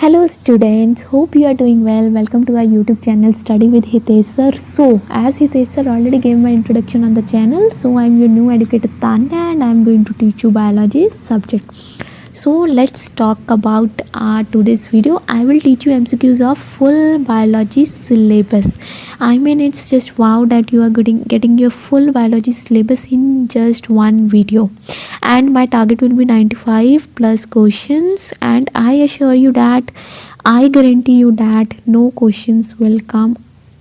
Hello students, hope you are doing well. Welcome to our YouTube channel Study with Hitesh sir. So as Hitesh sir already gave my introduction on the channel, so I am your new educator Tanya and I am going to teach you biology subject. So let's talk about today's video. I will teach you MCQs of full biology syllabus. I mean, it's just wow that you are getting your full biology syllabus in just one video. And my target will be 95 plus questions, and I assure you that I guarantee you that no questions will come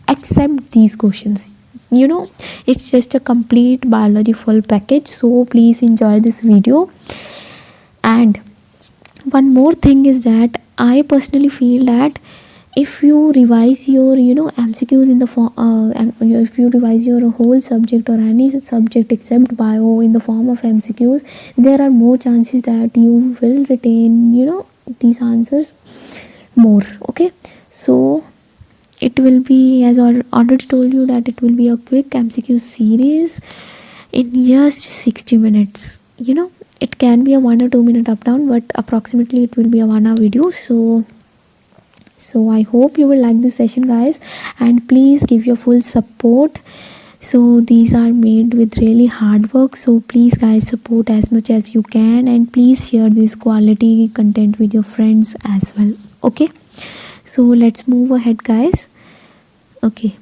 except these questions. It's just a complete biology full package, so please enjoy this video. And one more thing is that I personally feel that if you revise your MCQs in the form if you revise your whole subject or any subject except bio in the form of MCQs, there are more chances that you will retain these answers more. Okay, so it will be, as I already told you, that it will be a quick MCQ series in just 60 minutes. It can be a 1 or 2 minute up down, but approximately it will be a 1 hour video. So I hope you will like this session, guys, and please give your full support. So these are made with really hard work, so please guys support as much as you can, and please share this quality content with your friends as well. Okay, so let's move ahead, guys. Okay,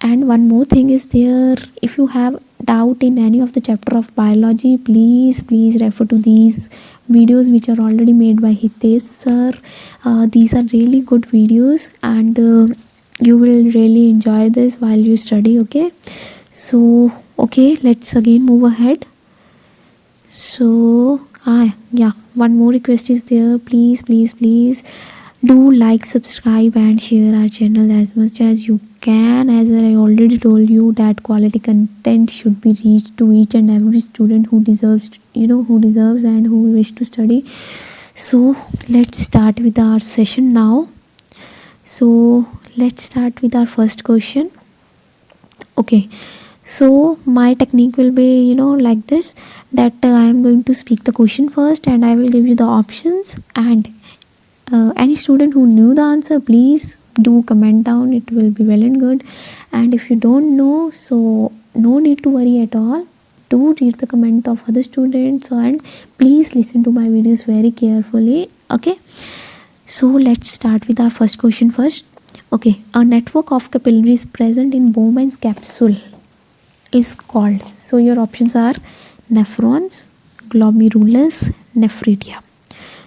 and one more thing is there, if you have doubt in any of the chapter of biology, please refer to these videos which are already made by Hitesh sir. These are really good videos, and you will really enjoy this while you study. Okay, so let's again move ahead. So yeah, one more request is there. Please do like, subscribe and share our channel as much as you can. As I already told you that quality content should be reached to each and every student who deserves and who wish to study. So let's start with our session now. So let's start with our first question. Okay, so my technique will be like this, that I am going to speak the question first and I will give you the options, and any student who knew the answer, please do comment down. It will be well and good. And if you don't know, so no need to worry at all. Do read the comment of other students, and please listen to my videos very carefully. Okay, so let's start with our first question first. Okay, a network of capillaries present in Bowman's capsule is called. So your options are nephrons, glomerulus, nephridia.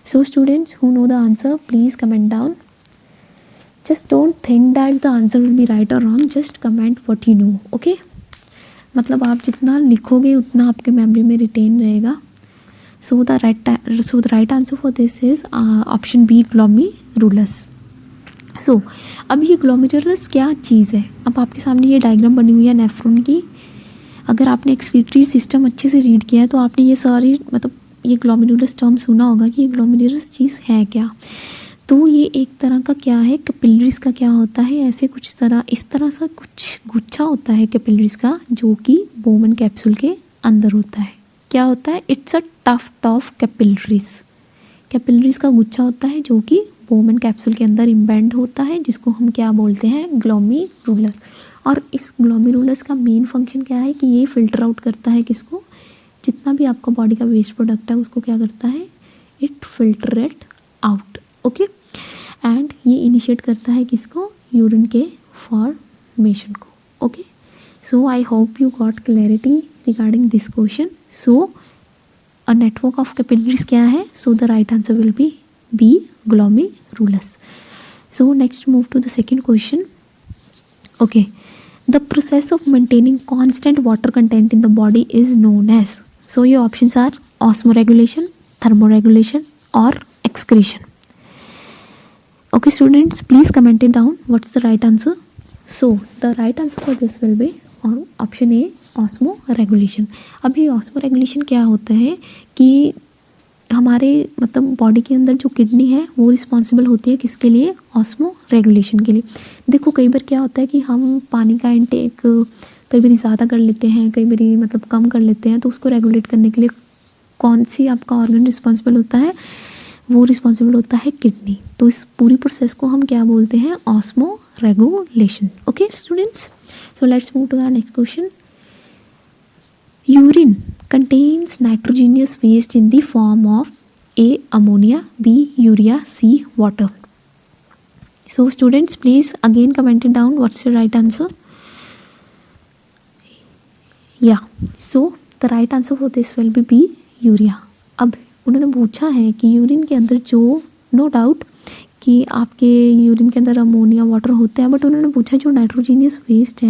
So students who know the answer, please comment down. Just don't think that the answer will be right or wrong, just comment what you know. Okay, मतलब आप जितना लिखोगे उतना आपके memory में retain रहेगा. So the right answer for this is option B, glomerulus. So अब ये glomerulus क्या चीज़ है? अब आपके सामने ये डायग्राम बनी हुई है नेफ्रॉन की. अगर आपने एक्सक्रीटरी सिस्टम अच्छे से रीड किया है तो आपने ये सारी ये ग्लोमेरुलस टर्म सुना होगा कि ये ग्लोमेरुलस चीज़ है क्या. तो ये एक तरह का क्या है, कैपिलरीज का क्या होता है, ऐसे इस तरह सा कुछ गुच्छा होता है कैपिलरीज का, जो कि बोमन कैप्सूल के अंदर होता है. क्या होता है? It's a tuft of capillaries का गुच्छा होता है जो कि बोमन कैप्सूल के अंदर इम्बेंड होता है, जिसको हम क्या बोलते हैं, ग्लोमेरुलर. और इस ग्लोमेरुलस का मेन फंक्शन क्या है कि ये फिल्टर आउट करता है किसको, जितना भी आपका बॉडी का वेस्ट प्रोडक्ट है उसको क्या करता है, it filter it out. Okay, and ये इनिशिएट करता है किसको, यूरिन के फॉर्मेशन को. Okay, so I hope you got clarity regarding this question. So a network of capillaries क्या है? So the right answer will be B, glomerulus. So next move to the second question. Okay, the process of maintaining constant water content in the body is known as. So your options are osmoregulation, thermoregulation or excretion. Okay students, please comment it down. What's the right answer? So the right answer for this will be option A, osmoregulation. अब ये osmoregulation क्या होता है कि हमारे body के अंदर जो किडनी है वो रिस्पॉन्सिबल होती है किसके लिए, ऑस्मो रेगुलेशन के लिए. देखो कई बार क्या होता है कि हम पानी का इंटेक कई बार ज़्यादा कर लेते हैं, कई बार कम कर लेते हैं, तो उसको रेगुलेट करने के लिए कौन सी आपका ऑर्गन रिस्पॉन्सिबल होता है, वो रिस्पॉन्सिबल होता है किडनी। तो इस पूरी प्रोसेस को हम क्या बोलते हैं, osmoregulation. Okay students, so let's move to our next question. Urine contains nitrogenous waste in the form of A. ammonia, B. urea, C. water. So students, please again comment it down, what's the right answer? Yeah, so the right answer for this will be B. urea. अब उन्होंने पूछा है कि urine के अंदर जो, no doubt कि आपके यूरिन के अंदर अमोनिया वाटर होते हैं, बट उन्होंने पूछा जो नाइट्रोजीनियस वेस्ट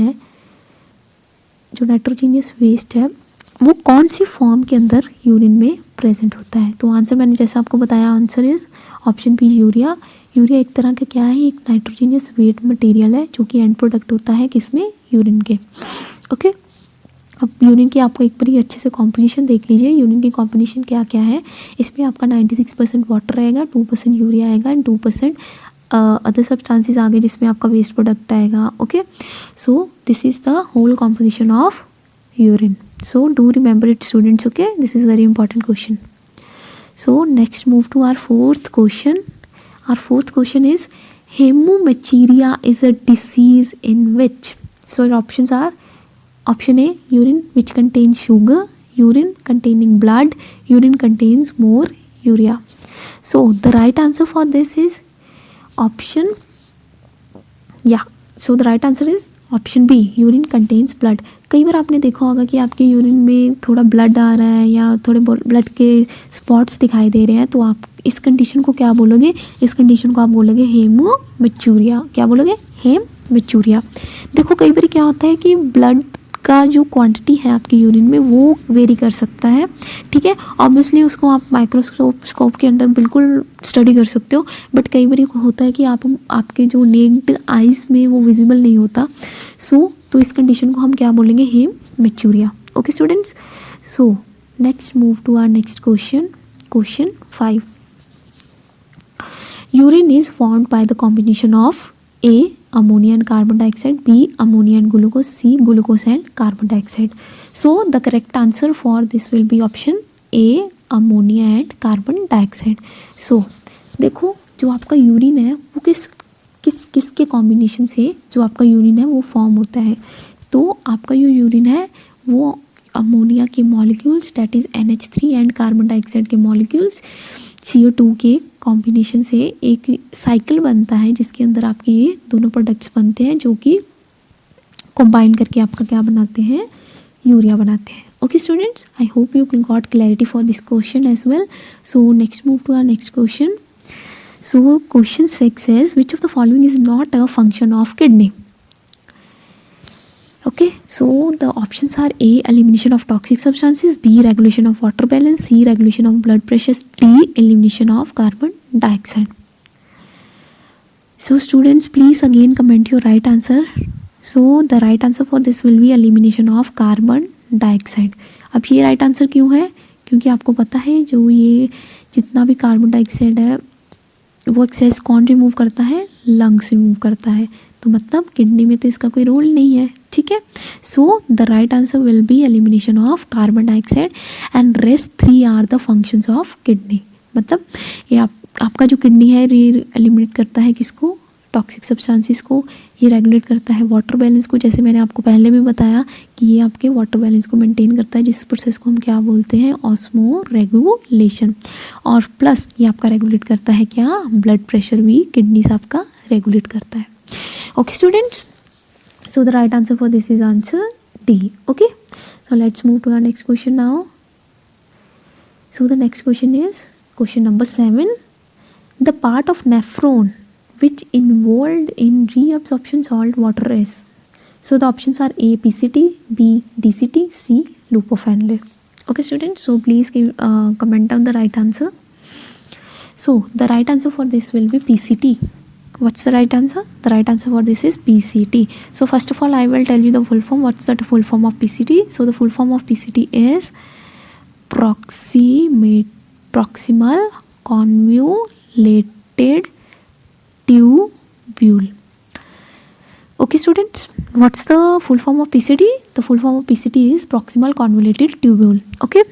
है वो कौन सी फॉर्म के अंदर यूरिन में प्रेजेंट होता है। तो आंसर मैंने जैसा आपको बताया, answer is option B urea. Urea एक तरह का क्या है, एक नाइट्रोजीनियस वेट मटेरियल है जो कि एंड प्रोडक्ट होता है किसमें, यूरिन के। ओके, अब यूरिन की आपको एक बार अच्छे से कॉम्पोजिशन देख लीजिए। यूरिन की कॉम्पोजिशन क्या क्या है, इसमें आपका 96% वाटर रहेगा, 2% यूरिया आएगा एंड 2% अदर सब्सटेंसेस आ गए जिसमें आपका वेस्ट प्रोडक्ट आएगा। Okay, so this is the whole composition of urine. So do remember it students, okay? This is very important question. So next move to our fourth question. Our fourth question is hematuria is a disease in which. So your options are option A, urine which contains sugar, urine containing blood, urine contains more urea. So the right answer for this is option, so the right answer is option B, urine contains blood. कई बार आपने देखा होगा कि आपके urine में थोड़ा blood आ रहा है या थोड़े ब्लड के स्पॉट्स दिखाई दे रहे हैं, तो आप इस कंडीशन को क्या बोलोगे, इस कंडीशन को आप बोलोगे हेमोमेचूरिया। क्या बोलोगे, हेममेचूरिया। देखो कई बार क्या होता है कि ब्लड का जो क्वांटिटी है आपके यूरिन में वो वेरी कर सकता है, ठीक है। ऑब्वियसली उसको आप माइक्रोस्कोप के अंदर बिल्कुल स्टडी कर सकते हो, बट कई बार होता है कि आपके जो नेक्ड आइज में वो विजिबल नहीं होता। तो इस कंडीशन को हम क्या बोलेंगे, hematuria. Okay students, so next move to our next question 5। Urine is formed by the combination of A. ammonia and carbon dioxide, B. ammonia and glucose, C. glucose and carbon dioxide. So the correct answer for this will be option A. ammonia and carbon dioxide. So देखो जो आपका urine है वो किसके combination से जो आपका urine है वो फॉर्म होता है। तो आपका जो यूरिन है वो अमोनिया के molecules that is NH3 and carbon dioxide के मॉलिक्यूल्स CO2 के कॉम्बिनेशन से एक साइकिल बनता है जिसके अंदर आपके ये दोनों प्रोडक्ट्स बनते हैं जो कि कंबाइन करके आपका क्या बनाते हैं, यूरिया बनाते हैं। Okay students, I hope you got clarity for this question as well. So next move to our next question. So question 6 says which of the following is not a function of kidney? Okay, so the options are A. elimination of toxic substances, B. regulation of water balance, C. regulation of blood pressure, D. elimination of carbon dioxide. So students, please again comment your right answer. So the right answer for this will be elimination of carbon dioxide. अब ये right answer क्यों है, क्योंकि आपको पता है जो ये जितना भी कार्बन डाइऑक्साइड है वो एक्सेस कौन रिमूव करता है, लंग्स रिमूव करता है। तो मतलब किडनी में तो इसका कोई रोल नहीं है, ठीक है। So the right answer will be elimination of carbon dioxide and rest 3 are the functions of kidney. मतलब ये आपका जो किडनी है ये एलिमिनेट करता है किसको, टॉक्सिक सब्सटेंसेस को, ये रेगुलेट करता है वाटर बैलेंस को, जैसे मैंने आपको पहले भी बताया कि ये आपके वाटर बैलेंस को मेंटेन करता है, जिस प्रोसेस को हम क्या बोलते हैं, ऑस्मोरेगुलेशन। और प्लस ये आपका रेगुलेट करता है क्या, ब्लड प्रेशर भी किडनी से आपका रेगुलेट करता है। Okay students, so the right answer for this is answer D. Okay, so let's move to our next question now. So the next question is question number 7. The part of nephron which involved in reabsorption salt water is. So the options are A. PCT, B. DCT, C. loop of Henle. Okay students, so please give comment down the right answer. So the right answer for this will be PCT. What's the right answer? The right answer for this is PCT. So first of all I will tell you the full form. What's the full form of PCT? So the full form of PCT is proximal convoluted tubule. Okay students, what's the full form of PCT? The full form of PCT is proximal convoluted tubule. Okay,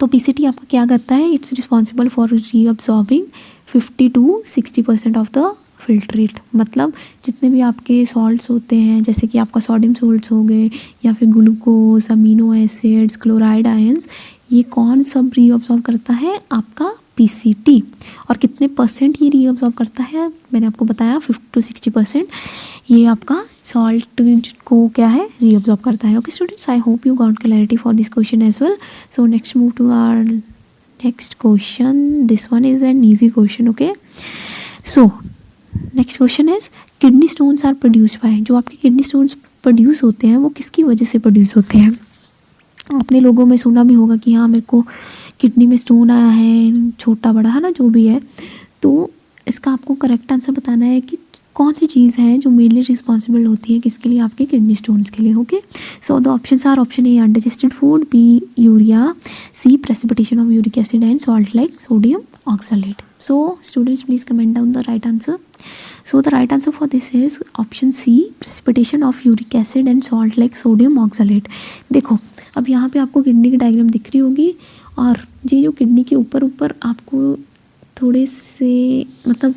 तो PCT आपका क्या करता है, it's responsible for reabsorbing 50 to 60% of the filtrate. मतलब जितने भी आपके salts होते हैं, जैसे कि आपका सोडियम सॉल्ट्स हो गए या फिर glucose, amino acids, chloride ions, ये कौन सब रीअब्सॉर्ब करता है, आपका पीसीटी। और कितने परसेंट ये रीअब्सॉर्ब करता है, मैंने आपको बताया 50 to 60% ये आपका सॉल्ट को क्या है, रीअब्सॉर्ब करता है। Okay students, I hope you got clarity for this question as well. So next move to our next question. This one is an easy question. Okay, so next question is kidney stones are produced by, जो आपके kidney stones produce होते हैं वो किसकी वजह से produce होते हैं। आपने लोगों में सुना भी होगा कि हाँ मेरे को किडनी में स्टोन आया है, छोटा बड़ा है ना, जो भी है। तो इसका आपको करेक्ट आंसर बताना है कि कौन सी चीज़ है जो मेनली रिस्पॉन्सिबल होती है किसके लिए, आपके किडनी स्टोन्स के लिए। Okay, so the options are option A undigested food, B urea, C precipitation of uric acid and salt like sodium oxalate. So students, please comment down the right answer. So the right answer for this is option C, precipitation of uric acid and salt like sodium oxalate. देखो अब यहाँ पे आपको kidney की diagram दिख रही होगी, और ये जो किडनी के ऊपर ऊपर आपको थोड़े से मतलब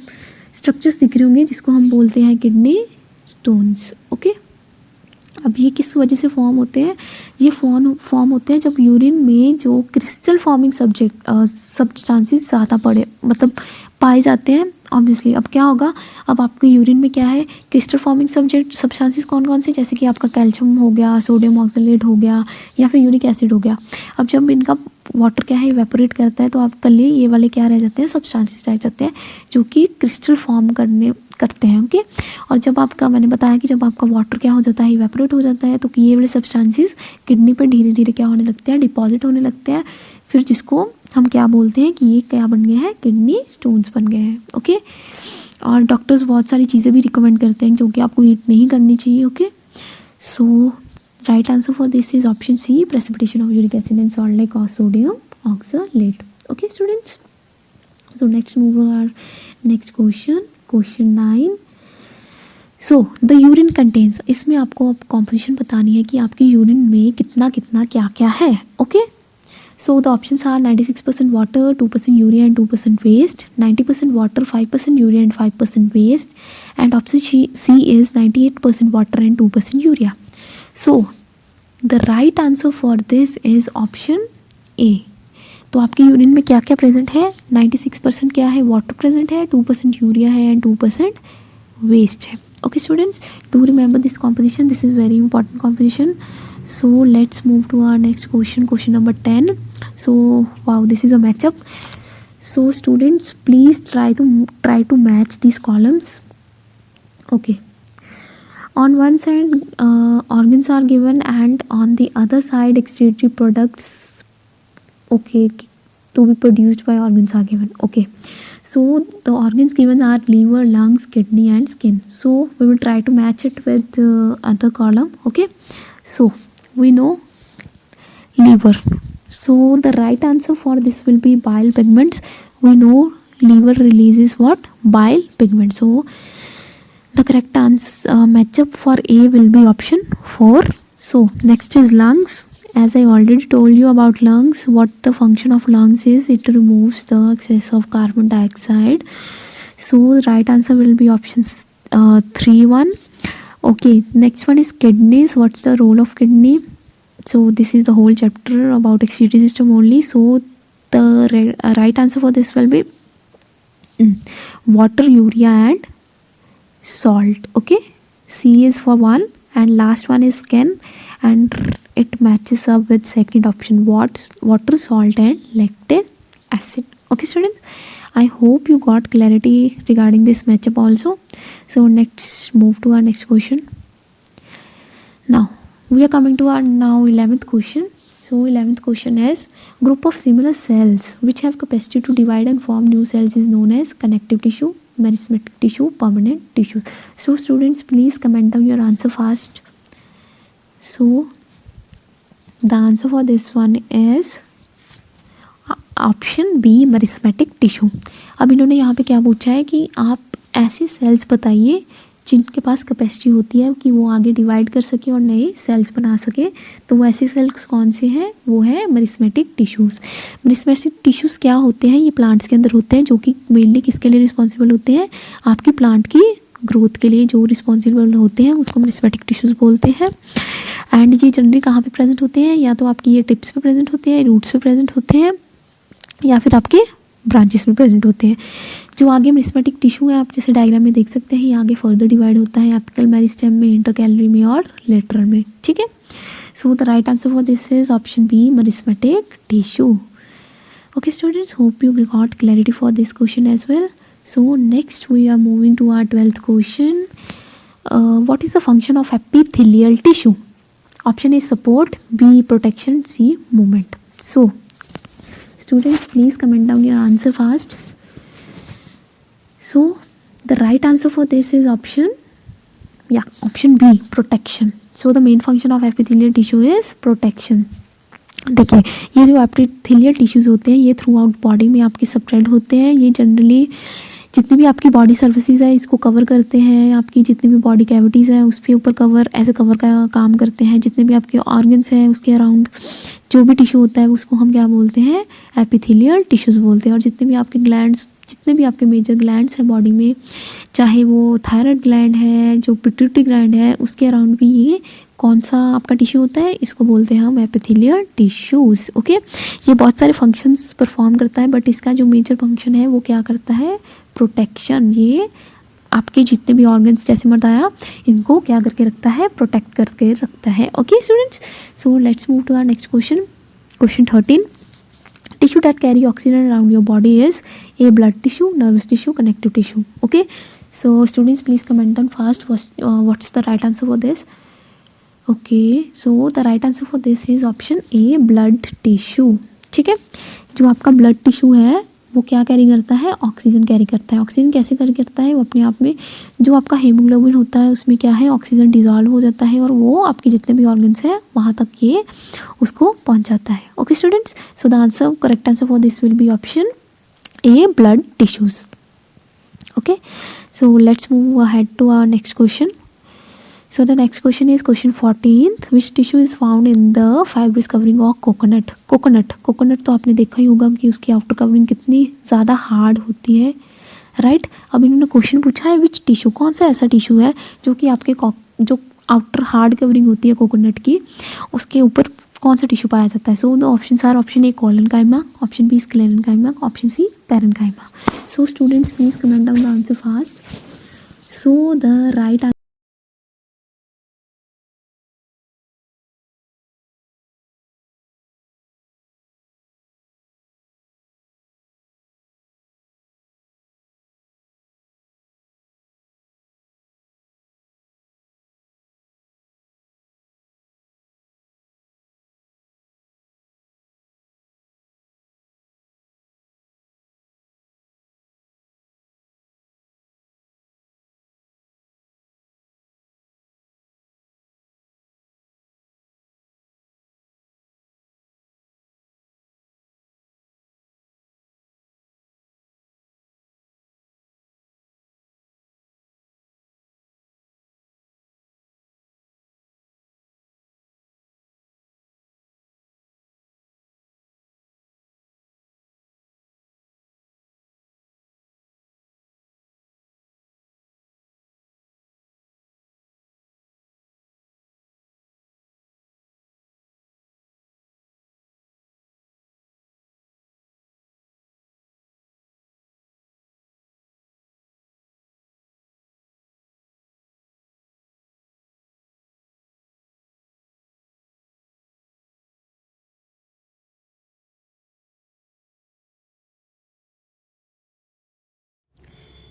स्ट्रक्चर्स दिख रहे होंगे जिसको हम बोलते हैं किडनी स्टोन्स। ओके, अब ये किस वजह से फॉर्म होते हैं, ये फॉर्म होते हैं जब यूरिन में जो क्रिस्टल फॉर्मिंग सब्सटेंसेस ज़्यादा मतलब पाए जाते हैं। ऑब्वियसली अब क्या होगा, अब आपके यूरिन में क्या है, क्रिस्टल फॉर्मिंग सब्सटेंसेस कौन कौन से, जैसे कि आपका कैल्शियम हो गया, सोडियम ऑक्सलेट हो गया, या फिर यूरिक एसिड हो गया। अब जब इनका वाटर क्या है इवेपोरेट करता है, तो आपके लिए ये वाले क्या रह जाते हैं, सब्सटेंसेस रह जाते हैं जो कि क्रिस्टल फॉर्म करते हैं। ओके, और जब आपका, मैंने बताया कि जब आपका वाटर क्या हो जाता है, इवेपोरेट हो जाता है, तो ये वाले सब्सटेंसेस किडनी पर धीरे धीरे क्या होने लगते हैं, डिपॉजिट होने लगते हैं, फिर जिसको हम क्या बोलते हैं कि ये क्या बन गए हैं, किडनी स्टोन्स बन गए हैं। ओके, और डॉक्टर्स बहुत सारी चीज़ें भी रिकमेंड करते हैं जो कि आपको ईट नहीं करनी चाहिए। Okay, so right answer for this is option C, precipitation of uric acid and salt like sodium oxalate. Okay students, so next move our next question, question 9। So the urine contains, इसमें आपको अब composition बतानी है कि आपकी urine में कितना कितना क्या क्या है। Okay, so the options are 96% water, 2% urea and 2% waste, 90% water, 5% urea and 5% waste, and option C is 98% water and 2% urea. So the right answer for this is option A. तो आपके यूरिन में क्या क्या प्रेजेंट है, 96% क्या है, water present है, 2% urea है एंड 2% वेस्ट है। Okay students, do remember this composition, this is very important composition. So let's move to our next question, question number 10. So wow, this is a matchup. So students, please try to match these columns. Okay, on one side organs are given, and on the other side excretory products, okay, to be produced by organs are given. Okay, so the organs given are liver, lungs, kidney and skin. So we will try to match it with the other column. Okay, so we know liver, so the right answer for this will be bile pigments. We know liver releases what, bile pigments. So the correct answer matchup for A will be option 4. So next is lungs. As I already told you about lungs, what the function of lungs is, it removes the excess of carbon dioxide. So the right answer will be option 3-1. Okay, next one is kidneys. What's the role of kidney? So this is the whole chapter about excretory system only. So the right answer for this will be water, urea and salt. Okay, C is for 1, and last one is skin, and it matches up with second option, water, salt and lactic acid. Okay students, I hope you got clarity regarding this matchup also. So next move to our next question. Now we are coming to our now 11th question. So 11th question is, group of similar cells which have capacity to divide and form new cells is known as connective tissue, meristematic tissue, permanent tissue. So students, please comment down your answer fast. So the answer for this one is option B, meristematic tissue. अब इन्होंने यहाँ पे क्या पूछा है कि आप ऐसे सेल्स बताइए जिनके पास कैपेसिटी होती है कि वो आगे डिवाइड कर सके और नए सेल्स बना सके। तो वो ऐसे सेल्स कौन से हैं, वो है मेरिस्मेटिक टिश्यूज़। मेरिस्मेटिक टिश्यूज़ क्या होते हैं, ये प्लांट्स के अंदर होते हैं, जो कि मेनली किसके लिए रिस्पॉन्सिबल होते हैं, आपकी प्लांट की ग्रोथ के लिए जो रिस्पॉन्सिबल होते हैं उसको मेरिस्मेटिक टिश्यूज़ बोलते हैं। एंड ये जनरली कहाँ पे प्रेजेंट होते हैं, या तो आपकी ये टिप्स पे प्रेजेंट होते हैं, रूट्स पे प्रेजेंट होते हैं, या फिर आपके ब्रांचेस में प्रेजेंट होते हैं। जो आगे मेरिस्मेटिक टिश्यू है, आप जैसे डायग्राम में देख सकते हैं, ये आगे फर्दर डिवाइड होता है एपिकल मेरिस्टेम में, इंटरकैलरी में और लेटरल में। ठीक है, so the right answer for this is option B, meristematic tissue. Okay students, hope you got clarity for this question as well. So next we are moving to our 12th question. What is the function of epithelial tissue? Option A support, B protection, C movement. So students, please comment down your answer fast. So the right answer for this is option B, protection. So the main function of epithelial tissue is protection. देखिए, ये जो epithelial tissues होते हैं ये through out body में आपके spread होते हैं। ये जनरली जितनी भी आपकी बॉडी सर्विसेज है इसको कवर करते हैं, आपकी जितनी भी बॉडी कैविटीज़ है उसके ऊपर कवर एज ए कवर का काम करते हैं। जितने भी आपके ऑर्गन्स हैं उसके अराउंड जो भी टिश्यू होता है उसको हम क्या बोलते हैं, एपिथेलियल टिश्यूज़ बोलते हैं। और जितने भी आपके ग्लैंड्स, जितने भी आपके मेजर ग्लैंड्स हैं बॉडी में, चाहे वो थायराइड ग्लैंड है, जो पिट्यूटरी ग्लैंड है, उसके अराउंड भी ये कौन सा आपका टिश्यू होता है, इसको बोलते हैं हम एपिथेलियल टिश्यूज़। ओके, ये बहुत सारे फंक्शंस परफॉर्म करता है, बट इसका जो मेजर फंक्शन है वो क्या करता है, प्रोटेक्शन। ये आपके जितने भी ऑर्गन्स जैसे बताया इनको क्या करके रखता है, प्रोटेक्ट करके रखता है। Okay students, so let's move to our next question, question 13. Tissue that carry oxygen around your body is A, blood tissue, nervous tissue, connective tissue. Okay, so students please comment down fast what's the right answer for this. Okay, so the right answer for this is option A, blood tissue. ठीक है, जो आपका blood tissue है वो क्या carry करता है, oxygen carry करता है। ऑक्सीजन कैसे कैरी करता है, वो अपने आप में जो आपका हीमोग्लोबिन होता है उसमें क्या है, ऑक्सीजन डिजॉल्व हो जाता है और वो आपके जितने भी ऑर्गन्स हैं वहाँ तक ये उसको पहुँच जाता है। Okay students, so the answer, correct answer for this will be option A, blood tissues. Okay, so let's move ahead to our next question. So the next question is question 14th. Which tissue is found in the fibrous covering of coconut? Coconut तो आपने देखा ही होगा कि उसकी outer covering कितनी ज़्यादा hard होती है, राइट? अब इन्होंने क्वेश्चन पूछा है विच टिश्यू, कौन सा ऐसा टिश्यू है जो कि आपके जो आउटर हार्ड कवरिंग होती है कोकोनट की, उसके ऊपर कौन सा टिश्यू पाया जाता है। So the options are option A collenchyma, option B sclerenchyma, option C parenchyma. So students please comment down the answer fast. So the right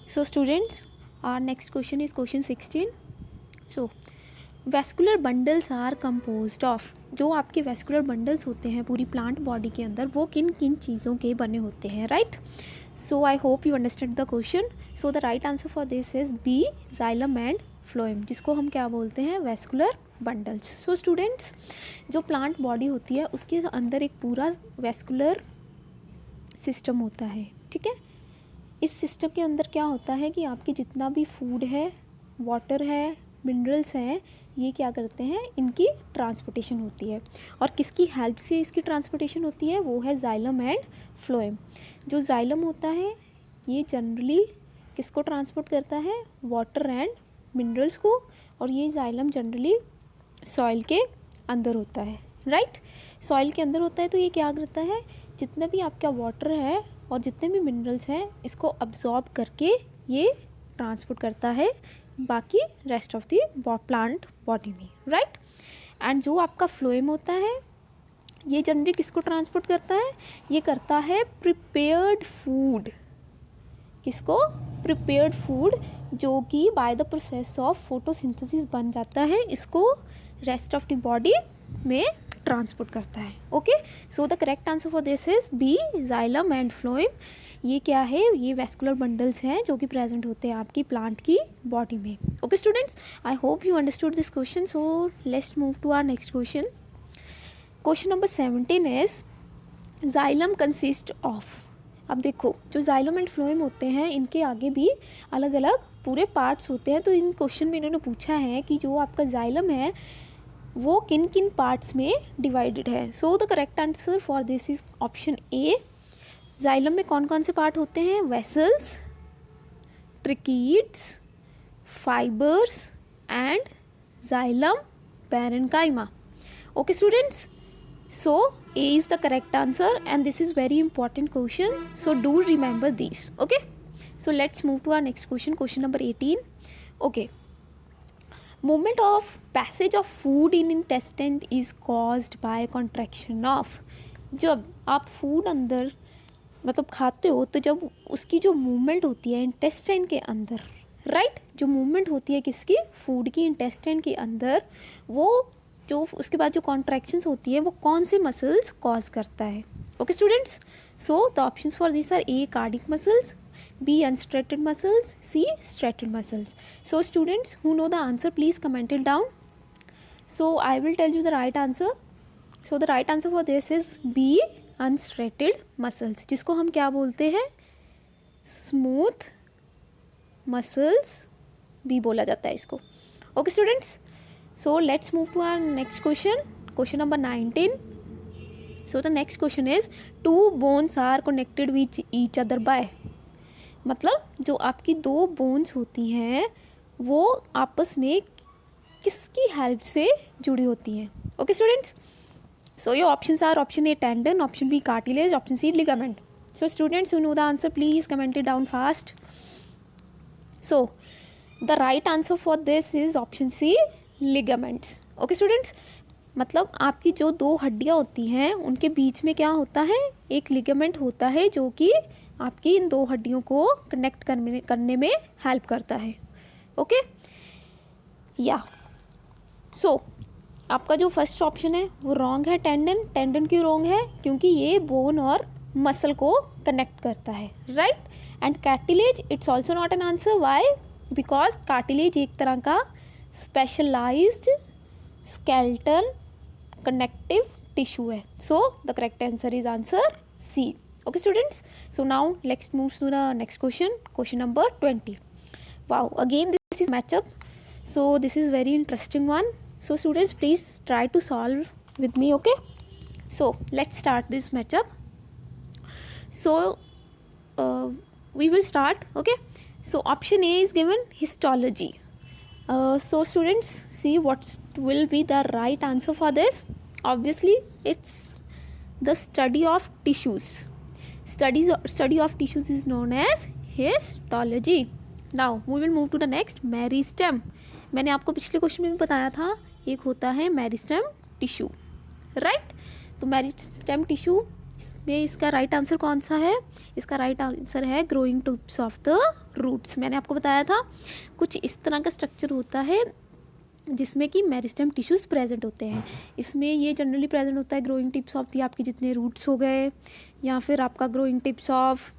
So students, our next question is question 16. So vascular bundles are composed of, जो आपके vascular bundles होते हैं पूरी plant body के अंदर वो किन किन चीज़ों के बने होते हैं, right? So I hope you understand the question. So the right answer for this is B, xylem and phloem, जिसको हम क्या बोलते हैं, वेस्कुलर बंडल्स. सो स्टूडेंट्स, जो प्लांट बॉडी होती है उसके अंदर एक पूरा वेस्कुलर सिस्टम होता है, ठीक है? इस सिस्टम के अंदर क्या होता है कि आपके जितना भी फूड है वाटर है, मिनरल्स हैं, ये क्या करते हैं, इनकी ट्रांसपोर्टेशन होती है। और किसकी हेल्प से इसकी ट्रांसपोर्टेशन होती है, वो है जाइलम एंड फ्लोएम। जो जाइलम होता है ये जनरली किसको ट्रांसपोर्ट करता है, वाटर एंड मिनरल्स को, और ये जाइलम जनरली सॉइल के अंदर होता है, राइट। सॉइल के अंदर होता है तो ये क्या करता है, जितना भी आपका वाटर है और जितने भी मिनरल्स हैं इसको अब्जॉर्ब करके ये ट्रांसपोर्ट करता है बाकी rest of the plant body में, राइट। एंड जो आपका फ्लोएम होता है ये जनरली किसको ट्रांसपोर्ट करता है, ये करता है प्रिपेयर्ड फूड। किसको, प्रिपेयर्ड फूड, जो कि by the process of photosynthesis बन जाता है, इसको रेस्ट ऑफ द बॉडी में ट्रांसपोर्ट करता है। Okay, so the correct answer for this is B, xylem and phloem. ये क्या है, ये वेस्कुलर बंडल्स हैं जो कि प्रेजेंट होते हैं आपकी प्लांट की बॉडी में। Okay students, I hope you understood this question. So let's move to our next question. Question number 17 is xylem consist of. अब देखो, जो जाइलम एंड फ्लोएम होते हैं इनके आगे भी अलग अलग पूरे पार्ट्स होते हैं। तो इन क्वेश्चन में इन्होंने पूछा है कि जो आपका जाइलम है वो किन किन पार्ट्स में डिवाइडेड है। So the correct answer for this is option A. Xylem में कौन कौन से पार्ट होते हैं, vessels, tracheids, fibres and xylem parenchyma. Okay students, so A is the correct answer and this is very important question, so do remember these. Okay, so let's move to our next question, question number 18. Okay, movement of passage of food in intestine is caused by contraction of। जब आप food अंदर मतलब खाते हो तो जब उसकी जो मूवमेंट होती है इंटेस्टाइन के अंदर, राइट, जो मूवमेंट होती है किसकी, फूड की इंटेस्टाइन के अंदर, वो जो उसके बाद जो कॉन्ट्रैक्शंस होती है वो कौन से मसल्स कॉज करता है। Okay students, so the options for this are A cardiac muscles, B unstriated muscles, C striated muscles. So students who know the answer please comment it down. So I will tell you the right answer. So the right answer for this is B, unstriated muscles, जिसको हम क्या बोलते हैं, smooth muscles भी बोला जाता है इसको। Okay students, so let's move to our next question, question number 19. so the next question is two bones are connected with each other by। मतलब जो आपकी दो बोन्स होती हैं वो आपस में किसकी हेल्प से जुड़ी होती हैं। Okay students, so your options are option A tendon, option B cartilage, option C ligament. So students who know the answer please comment it down fast. So the right answer for this is option C, ligaments. Okay students, मतलब आपकी जो दो हड्डियां होती हैं उनके बीच में क्या होता है, एक लिगामेंट होता है जो कि आपकी इन दो हड्डियों को कनेक्ट करने में हेल्प करता है। ओके, या सो आपका जो फर्स्ट ऑप्शन है वो रॉन्ग है, टेंडन। टेंडन क्यों रॉन्ग है, क्योंकि ये बोन और मसल को कनेक्ट करता है, right. And cartilage it's also not an answer, why, because cartilage एक तरह का स्पेशलाइज्ड स्केलेटल कनेक्टिव टिश्यू है। So the correct answer is answer C. Okay students, so now let's move to the next question, question number 20. Wow, again this is matchup, so this is very interesting one. So students please try to solve with me. Okay, so let's start this matchup. So we will start. Okay, so option A is given histology. So students see what will be the right answer for this. Obviously it's the study of tissues. Study of tissues is known as histology. Now we will move to the next, meristem. मैंने आपको पिछले question में भी बताया था, एक होता है मेरिस्टेम टिश्यू, राइट। तो मेरिस्टेम टिश्यू में इसका राइट आंसर कौन सा है, इसका राइट आंसर है growing tips of the roots. मैंने आपको बताया था कुछ इस तरह का स्ट्रक्चर होता है जिसमें कि मेरिस्टेम टिश्यूज़ प्रेजेंट होते हैं। इसमें ये जनरली प्रेजेंट होता है ग्रोइंग टिप्स ऑफ दी आपके जितने रूट्स हो गए, या फिर आपका growing tips of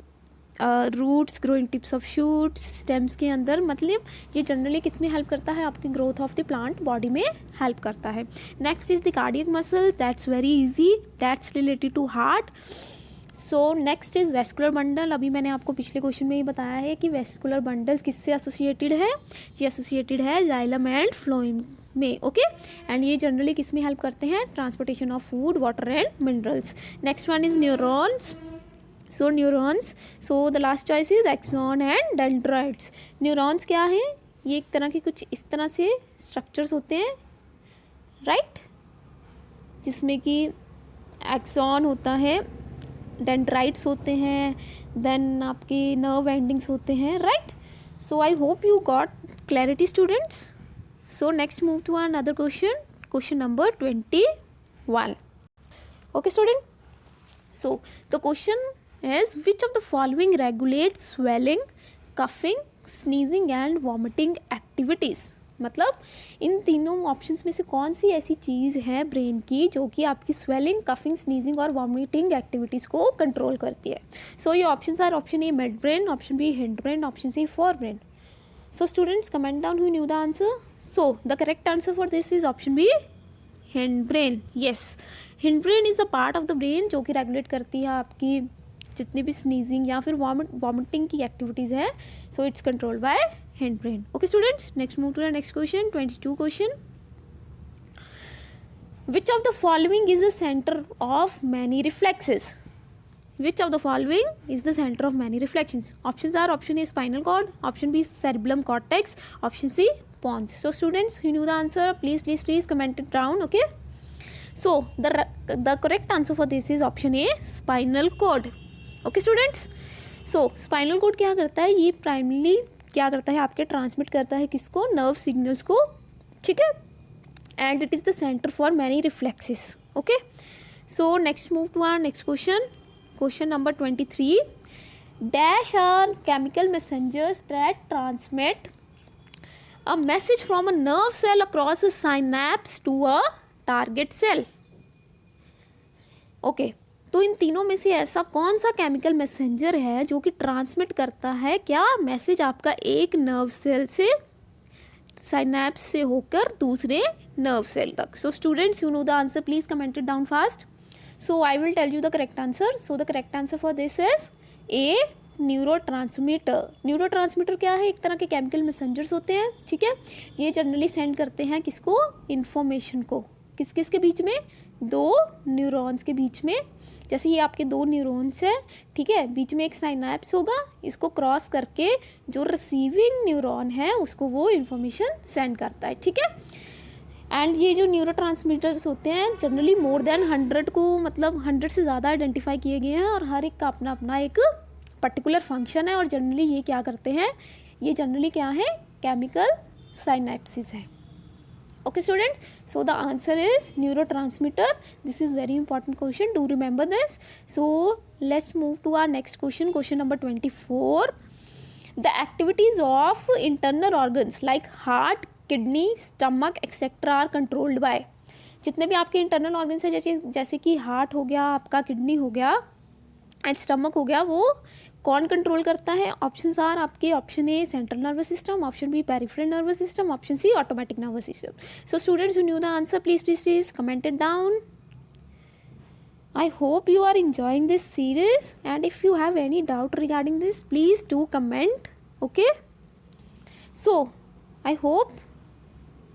roots, growing tips of shoots, stems के अंदर। मतलब ये जनरली किस में हेल्प करता है, आपकी growth of the plant body में हेल्प करता है। Next is the cardiac muscles, that's very easy, that's related to heart. So next is vascular bundle. अभी मैंने आपको पिछले क्वेश्चन में ही बताया है कि वेस्कुलर बंडल्स किससे एसोसिएटेड है, ये एसोसिएटेड है जाइलम एंड फ्लोएम में, ओके। एंड ये जनरली किस में हेल्प करते हैं, transportation of food, water and minerals. Next one is neurons. So neurons, so the last choice is axon and dendrites. Neurons क्या है, ये एक तरह के कुछ इस तरह से स्ट्रक्चर्स होते हैं, राइट, जिसमें कि एक्सॉन होता है, डेंड्राइट्स होते हैं, देन आपके नर्व एंडिंग्स होते हैं, right. So I hope you got clarity students. So next move to another question, question number 21. Okay student, so the question is which of the following regulates swelling, coughing, sneezing and vomiting activities। मतलब इन तीनों options में से कौन सी ऐसी चीज़ है brain की जो कि आपकी स्वेलिंग, कफिंग, स्नीजिंग और वॉमिटिंग एक्टिविटीज़ को कंट्रोल करती है। सो ये options are option A mid brain, option B hind brain, option C fore brain. So students comment down who knew the answer. So the correct answer for this is option B hind brain. Yes, hind brain is the part of the brain जो कि regulate करती है आपकी जितनी भी sneezing या फिर vomiting की एक्टिविटीज़ है। So it's controlled by hind brain. Okay students, next move to the next question, 22 question. Which of the following is the centre of many reflexes. Which of the following is the center of many reflections? Options are option A spinal cord, option B cerebellum cortex, option C pons. So students who knew the answer, please comment it down, okay? So the correct answer for this is option A spinal cord. Okay students, so spinal cord क्या करता है, ये primarily क्या करता है, आपके transmit करता है किसको, नर्व सिग्नल्स को, ठीक है, and it is the centre for many reflexes, okay. So next move to our next question, question number 23. Dash are chemical messengers that transmit a message from a nerve cell across a synapse to a target cell. Okay, तो इन तीनों में से ऐसा कौन सा chemical messenger है जो कि ट्रांसमिट करता है क्या मैसेज आपका एक नर्व सेल से, साइनैप्स से होकर दूसरे नर्व सेल तक। सो students you know the answer, please comment it down fast. So I will tell you the correct answer. So the correct answer for this is A neurotransmitter. Neurotransmitter क्या है, एक तरह के chemical messengers होते हैं, ठीक है। ये जनरली सेंड करते हैं किसको, इन्फॉर्मेशन को, किस किस के बीच में, दो न्यूरॉन्स के बीच में। जैसे ये आपके दो न्यूरॉन्स हैं, ठीक है, बीच में एक साइनैप्स होगा, इसको क्रॉस करके जो रिसीविंग न्यूरॉन है उसको वो इन्फॉर्मेशन सेंड करता है, ठीक है। एंड ये जो न्यूरोट्रांसमीटर्स होते हैं जनरली मोर देन 100 को, मतलब 100 से ज़्यादा आइडेंटिफाई किए गए हैं और हर एक का अपना अपना एक पर्टिकुलर फंक्शन है। और जनरली ये क्या करते हैं, ये जनरली क्या है, केमिकल साइनैप्सिस है। Okay student, so the answer is neurotransmitter. This is very important question, do remember this. So let's move to our next question, question number 24. The activities of internal organs like heart, kidney, stomach etcetera are controlled by. जितने भी आपके internal organs है, जैसे कि heart हो गया, आपका kidney हो गया एंड स्टमक हो गया, वो कौन कंट्रोल करता है। ऑप्शंस आर आपके option A central nervous system, option B peripheral nervous system, option C automatic nervous system. So students who knew the answer, please comment it down. I hope you are enjoying this series and if you have any doubt regarding this, please do comment, okay? So I hope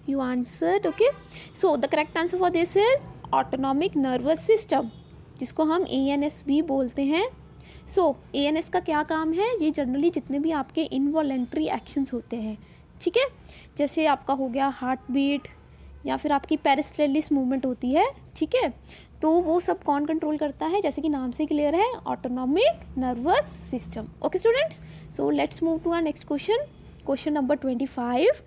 you answered, okay? So the correct answer for this is autonomic nervous system, जिसको हम ANS भी बोलते हैं। So ANS का क्या काम है, ये जनरली जितने भी आपके इनवॉलेंट्री एक्शंस होते हैं, ठीक है, जैसे आपका हो गया हार्ट बीट या फिर आपकी पेरिस्टालिस मूवमेंट होती है, ठीक है, तो वो सब कौन कंट्रोल करता है, जैसे कि नाम से क्लियर है, autonomic nervous system. Okay students, so let's move to our next question, question number 25.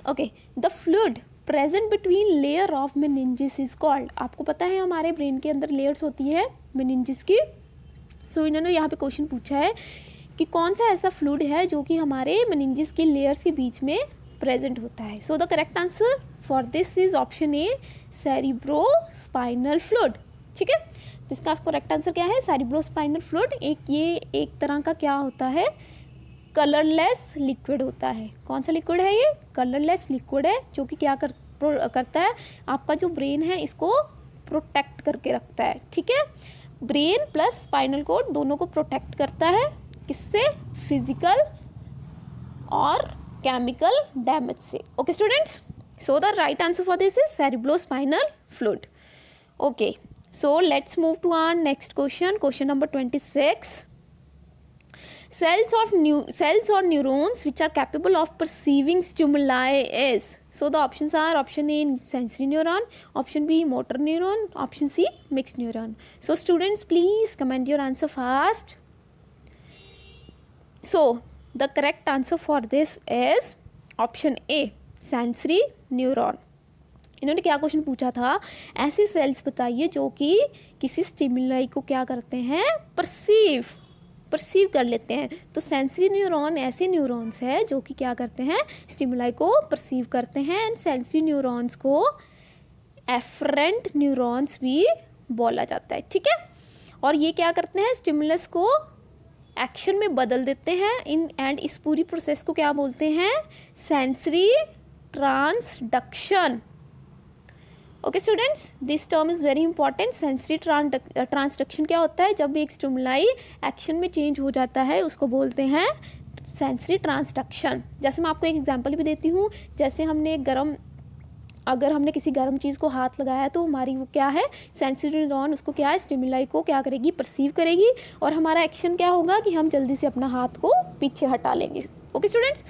Okay, the fluid present between layer of meninges is called. आपको पता है हमारे ब्रेन के अंदर लेयर्स होती है मेनिंजिस की। सो इन्होंने यहाँ पे क्वेश्चन पूछा है कि कौन सा ऐसा फ्लूइड है जो कि हमारे मेनिंजिस की लेयर्स के बीच में प्रेजेंट होता है। So the correct answer for this is option A cerebrospinal fluid, ठीक है। तो इसका करेक्ट आंसर क्या है, सेरिब्रोस्पाइनल फ्लूइड। एक तरह का क्या होता है, कलरलेस लिक्विड होता है। कौन सा लिक्विड है, ये कलरलेस लिक्विड है जो कि क्या करता है, आपका जो ब्रेन है इसको प्रोटेक्ट करके रखता है, ठीक है। ब्रेन प्लस स्पाइनल कोड दोनों को प्रोटेक्ट करता है, किससे? फिजिकल और केमिकल डैमेज से। Okay students, so the right answer for this is cerebrospinal fluid. Okay, so let's move to our next question, question number 26. Cells or neurons which are capable of perceiving stimuli is. So the options are option A sensory neuron, option B motor neuron, option C mixed neuron. So students, please comment your answer fast. So the correct answer for this is option A sensory neuron. इन्होंने क्या question पूछा था, ऐसे sales बताइए जो कि किसी stimuli को क्या करते हैं, परसीव कर लेते हैं। तो सेंसरी न्यूरॉन ऐसे न्यूरॉन्स है जो कि क्या करते हैं, स्टिमुलाई को परसीव करते हैं। एंड सेंसरी न्यूरॉन्स को एफरेंट न्यूरॉन्स भी बोला जाता है, ठीक है। और ये क्या करते हैं, स्टिमुलस को एक्शन में बदल देते हैं एंड इस पूरी प्रोसेस को क्या बोलते हैं, sensory transduction. Okay students, this term is very important. Sensory transduction क्या होता है, जब एक स्टिमुलाई एक्शन में चेंज हो जाता है उसको बोलते हैं सेंसरी ट्रांसडक्शन। जैसे मैं आपको एक एग्जांपल भी देती हूँ, जैसे अगर हमने किसी गर्म चीज़ को हाथ लगाया तो हमारी वो क्या है, सेंसरी न्यूरॉन उसको क्या है, स्टिमुलाई को क्या करेगी, परसीव करेगी और हमारा एक्शन क्या होगा कि हम जल्दी से अपना हाथ को पीछे हटा लेंगे। Okay students,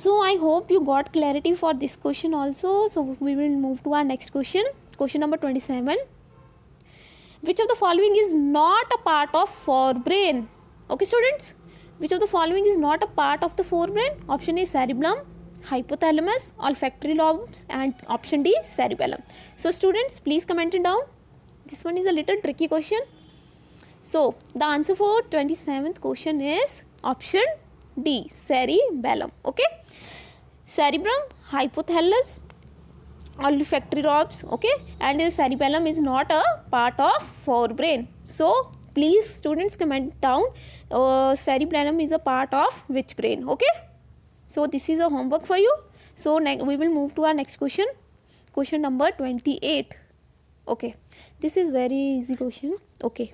so I hope you got clarity for this question also. So we will move to our next question, question number 27. Which of the following is not a part of forebrain? Okay students, which of the following is not a part of the forebrain? Option A cerebellum, hypothalamus, olfactory lobes, and option D cerebellum. So students, please comment it down. This one is a little tricky question. So the answer for 27th question is option D cerebellum. Okay, cerebrum, hypothalamus, olfactory lobes, okay, and the cerebellum is not a part of forebrain. So please students comment down, cerebellum is a part of which brain. Okay, so this is a homework for you. So we will move to our next question, question number 28. Okay, this is very easy question. Okay,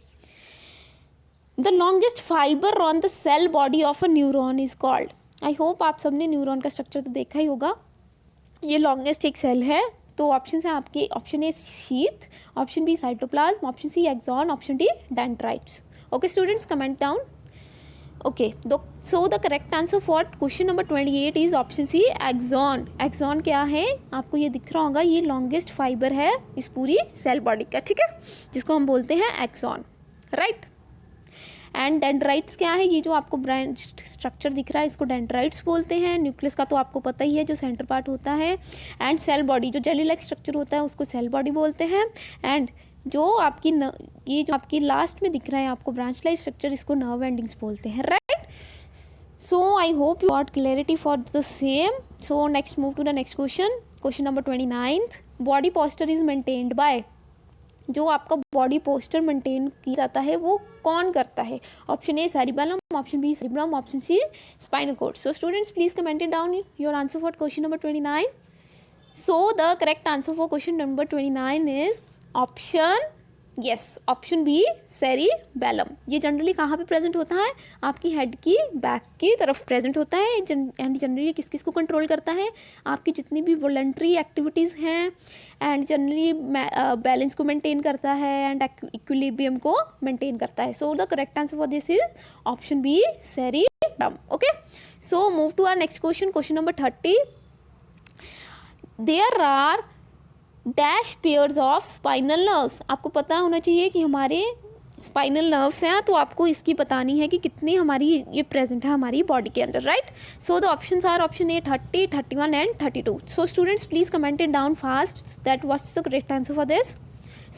the longest fiber on the cell body of a neuron is called. I hope आप सबने neuron का structure तो देखा ही होगा। ये longest एक cell है, तो ऑप्शन है आपके, option A sheath, option B cytoplasm, option C axon, option D dendrites. Okay students, comment down. Okay, so the correct answer for question number 28 is option C axon. Axon क्या है, आपको ये दिख रहा होगा, ये लॉन्गेस्ट फाइबर है इस पूरी सेल बॉडी का, ठीक है, जिसको हम बोलते हैं एक्सॉन, राइट। एंड डेंड्राइट्स क्या है, ये जो आपको ब्रांच स्ट्रक्चर दिख रहा है इसको डेंड्राइट्स बोलते हैं। न्यूक्लियस का तो आपको पता ही है, जो सेंटर पार्ट होता है। एंड सेल बॉडी जो जेली लाइक स्ट्रक्चर होता है उसको सेल बॉडी बोलते हैं। एंड जो आपकी ये जो आपकी लास्ट में दिख रहा है आपको ब्रांच लाइक स्ट्रक्चर, इसको नर्व एंडिंग्स बोलते हैं, right. So I hope you got clarity for the same. So next move to the next question, question number 29। Body posture is maintained by, जो आपका बॉडी पोस्चर मेंटेन किया जाता है वो कौन करता है? Option A cerebellum, option B cerebrum, option C spinal cord. So students please comment it down your answer for question number 29. So the correct answer for question number 29 is option yes option B cerebellum. ये generally कहाँ पे present होता है? आपकी head की back की तरफ present होता है। एंड जनरली किस किस को कंट्रोल करता है? आपकी जितनी भी वॉलंटरी एक्टिविटीज़ हैं, एंड जनरली बैलेंस को मेंटेन करता है एंड इक्विलिब्रियम को मेंटेन करता है। So the correct answer for this is option B cerebellum. Okay, so move to our next question, question number 30। There are dash pairs of spinal nerves. आपको पता होना चाहिए कि हमारे स्पाइनल नर्व्स हैं, तो आपको इसकी बतानी है कि कितनी हमारी ये प्रेजेंट है हमारी बॉडी के अंदर, right. So the options are option A 30, 31 and 32। So students please comment it down fast that what's the correct answer for this.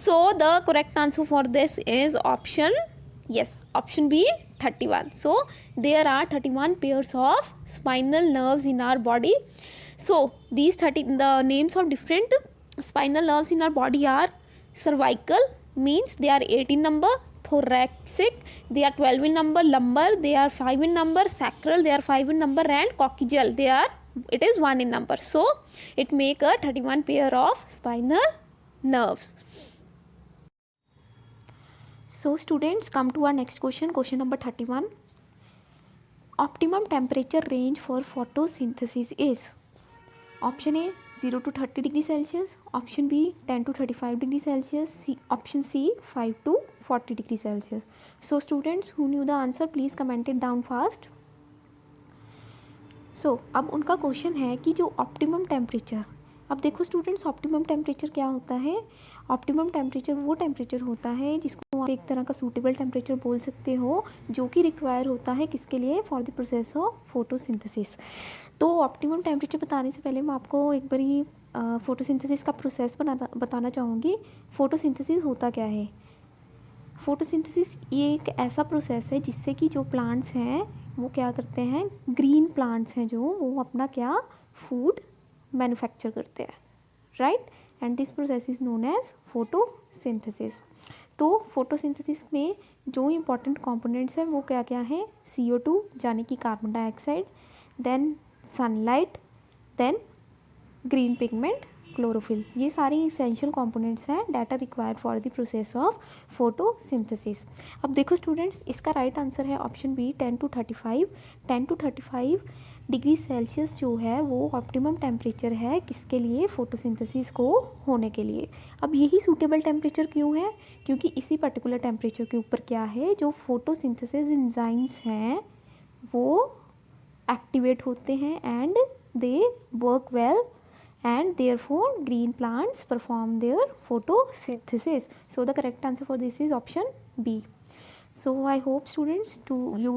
So the correct answer for this is option yes option B 31. So there are 31 pairs of spinal nerves in our body. So these the names of different spinal nerves in our body are cervical, means they are 8 in number, thoracic they are 12 in number, lumbar they are 5 in number, sacral they are 5 in number, and coccygeal it is 1 in number. So it make a 31 pair of spinal nerves. So students, come to our next question, question number 31. Optimum temperature range for photosynthesis is option A 0 to 30 degree Celsius, option B 10 to 35 degree Celsius, option C 5 to 40 degree Celsius. So students who knew the answer, please comment it down fast. So अब उनका question है कि जो optimum temperature, अब देखो students optimum temperature क्या होता है. ऑप्टिमम टेम्परेचर वो टेम्परेचर होता है जिसको आप एक तरह का सूटेबल टेम्परेचर बोल सकते हो, जो कि रिक्वायर होता है किसके लिए, for the process of photosynthesis. तो ऑप्टिमम टेम्परेचर बताने से पहले मैं आपको एक बारी फोटोसिंथेसिस का प्रोसेस बताना चाहूँगी. फोटोसिंथेसिस होता क्या है. फोटोसिंथेसिस ये एक ऐसा प्रोसेस है जिससे कि जो प्लांट्स हैं वो क्या करते हैं, ग्रीन प्लांट्स हैं जो, वो अपना क्या फूड मैन्युफैक्चर करते हैं, right. And this process is known as photosynthesis. तो फोटोसिंथेसिस में जो इम्पॉर्टेंट कंपोनेंट्स हैं वो क्या क्या हैं, CO2 यानी कि carbon dioxide, then sunlight, then green pigment, chlorophyll. ये सारी इसेंशियल कंपोनेंट्स हैं that are required for the process of photosynthesis. अब देखो स्टूडेंट्स, इसका राइट आंसर है option B 10 to 35. 10 to 35 degree Celsius जो है वो ऑप्टिमम टेम्परेचर है किसके लिए, फोटोसिंथेसिस को होने के लिए. अब यही सूटेबल टेम्परेचर क्यों है, क्योंकि इसी पर्टिकुलर टेम्परेचर के ऊपर क्या है, जो फोटोसिंथेसिस एंजाइम्स हैं वो एक्टिवेट होते हैं and they work well, and therefore green plants perform their photosynthesis. So the correct answer for this is option B. So I hope students you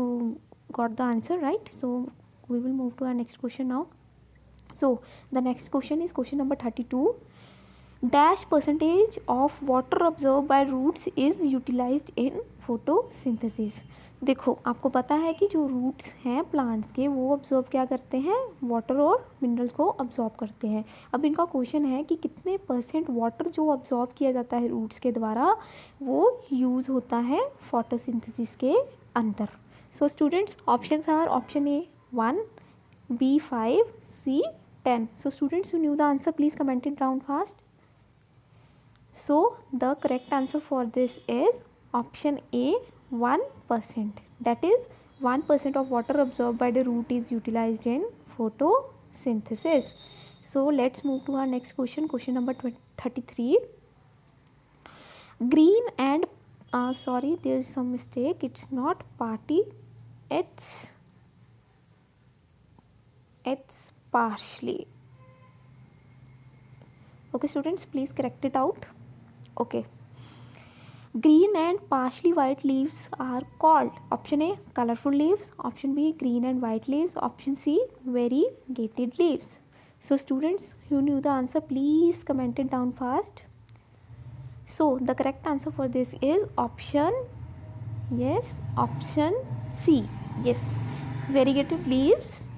got the answer right. So we will move to our next question now. So the next question is question number 32. Dash percentage of water absorbed by roots is utilized in photosynthesis. देखो आपको पता है कि जो roots हैं plants के वो absorb क्या करते हैं, वाटर और मिनरल्स को अब्जॉर्ब करते हैं. अब इनका क्वेश्चन है कि कितने % वाटर जो अब्जॉर्ब किया जाता है रूट्स के द्वारा वो यूज़ होता है फोटोसिंथेसिस के अंदर. So students options are option A 1, B 5, C 10. So students who knew the answer, please comment it down fast. So the correct answer for this is option A 1%. That is 1% of water absorbed by the root is utilized in photosynthesis. So let's move to our next question, question number 33. Green and sorry, there is some mistake, it's not party, it's partially. Okay students, please correct it out. Okay. Green and partially white leaves are called option A colorful leaves, option B green and white leaves, option C variegated leaves. So students who knew the answer, please comment it down fast. So the correct answer for this is option C. Yes, variegated leaves.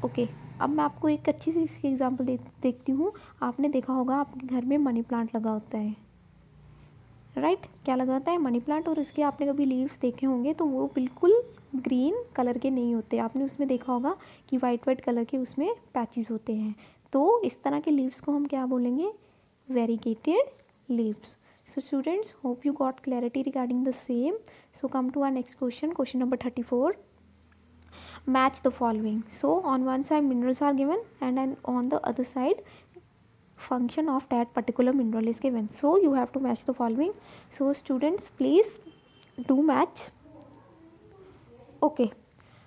Okay. अब मैं आपको एक अच्छी सी इसकी example देखती हूँ. आपने देखा होगा आपके घर में मनी प्लांट लगा होता है, राइट. क्या लगा होता है, मनी प्लांट. और इसके आपने कभी लीव्स देखे होंगे तो वो बिल्कुल ग्रीन कलर के नहीं होते. आपने उसमें देखा होगा कि वाइट कलर के उसमें पैचेस होते हैं. तो इस तरह के लीव्स को हम क्या बोलेंगे, variegated leaves. So students hope you got clarity regarding the same. So come to our next question, question number 34. Match the following. So on one side minerals are given and then on the other side function of that particular mineral is given. So you have to match the following. So students please do match. Okay,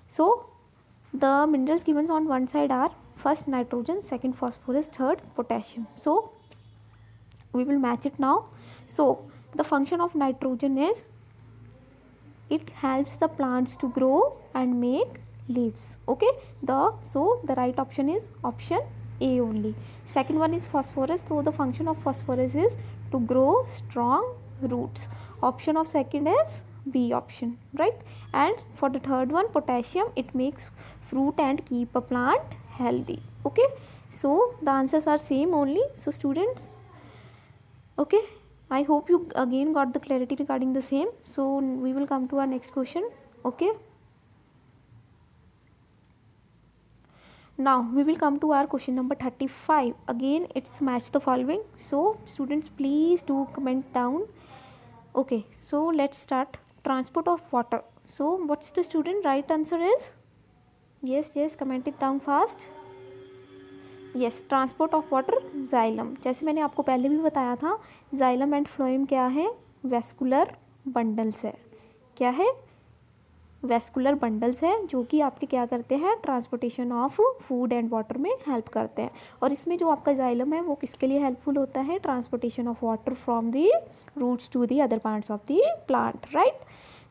so the minerals given on one side are first nitrogen, second phosphorus, third potassium. So we will match it now. So the function of nitrogen is it helps the plants to grow and make leaves. Okay, so the right option is option A only. Second one is phosphorus. So the function of phosphorus is to grow strong roots. Option of second is B option, right. And for the third one potassium, it makes fruit and keep a plant healthy. Okay, so the answers are same only. So students, okay, I hope you again got the clarity regarding the same. So we will come to our next question. Okay, now we will come to our question number 35. Again it's match the following. So students please do comment down Okay, so let's start. Transport of water. So what's the student right answer is? Yes, comment it down fast. Yes, transport of water xylem. जैसे मैंने आपको पहले भी बताया था, xylem and phloem क्या है? Vascular bundles है। क्या है? वेस्कुलर बंडल्स है जो कि आपके क्या करते हैं? Transportation of food and water में हेल्प करते हैं। और इसमें जो आपका जाइलम है वो किसके लिए हेल्पफुल होता है? Transportation of water from the roots to the other parts of the plant, right.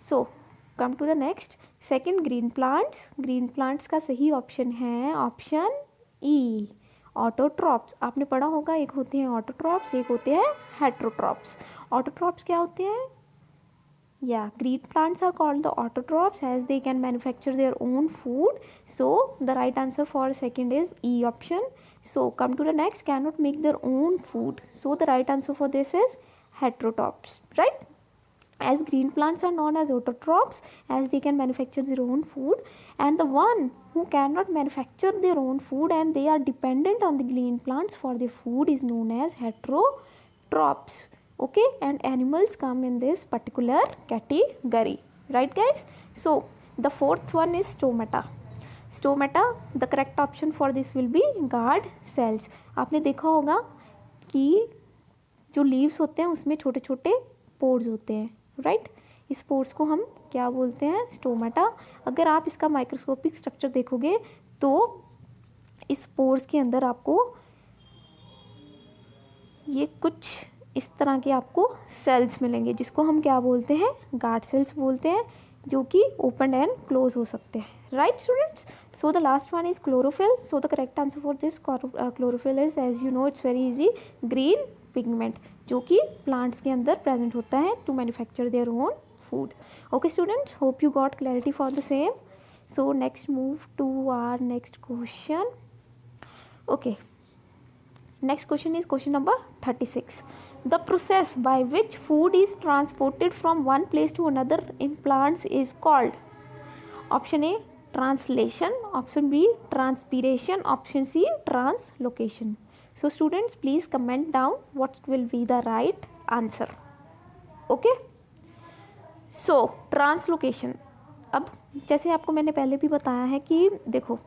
So come to the next, second, green plants. Green plants का सही ऑप्शन है ऑप्शन ई, ऑटोट्रॉप्स। आपने पढ़ा होगा, एक होते हैं ऑटोट्रॉप्स, एक होते हैं हेट्रोट्रॉप्स। ऑटोट्रॉप्स क्या होते हैं? Yeah, green plants are called the autotrophs as they can manufacture their own food. So the right answer for second is E option. So come to the next, cannot make their own food. So the right answer for this is heterotrophs, right? As green plants are known as autotrophs as they can manufacture their own food, and the one who cannot manufacture their own food and they are dependent on the green plants for their food is known as heterotrophs. Okay, and animals come in this particular category, right guys? So the fourth one is stomata. Stomata, the correct option for this will be guard cells. आपने देखा होगा कि जो leaves होते हैं उसमें छोटे छोटे पोर्स होते हैं, राइट? इस पोर्स को हम क्या बोलते हैं? स्टोमेटा। अगर आप इसका माइक्रोस्कोपिक स्ट्रक्चर देखोगे तो इस पोर्स के अंदर आपको ये कुछ इस तरह के आपको सेल्स मिलेंगे जिसको हम क्या बोलते हैं? गार्ड सेल्स बोलते हैं, जो कि ओपन एंड क्लोज हो सकते हैं, right students? So the last one is chlorophyll. So the correct answer for this chlorophyll is, as you know it's very easy, green pigment, जो कि प्लांट्स के अंदर प्रेजेंट होता है to manufacture their own food. Okay students, hope you got clarity for the same. So next move to our next question. Okay, next question is question number 36. The process by which food is transported from one place to another in plants is called? Option A, translation. Option B, transpiration. Option C, translocation. So students, please comment down what will be the right answer. Okay, so translocation. अब जैसे आपको मैंने पहले भी बताया है कि देखो,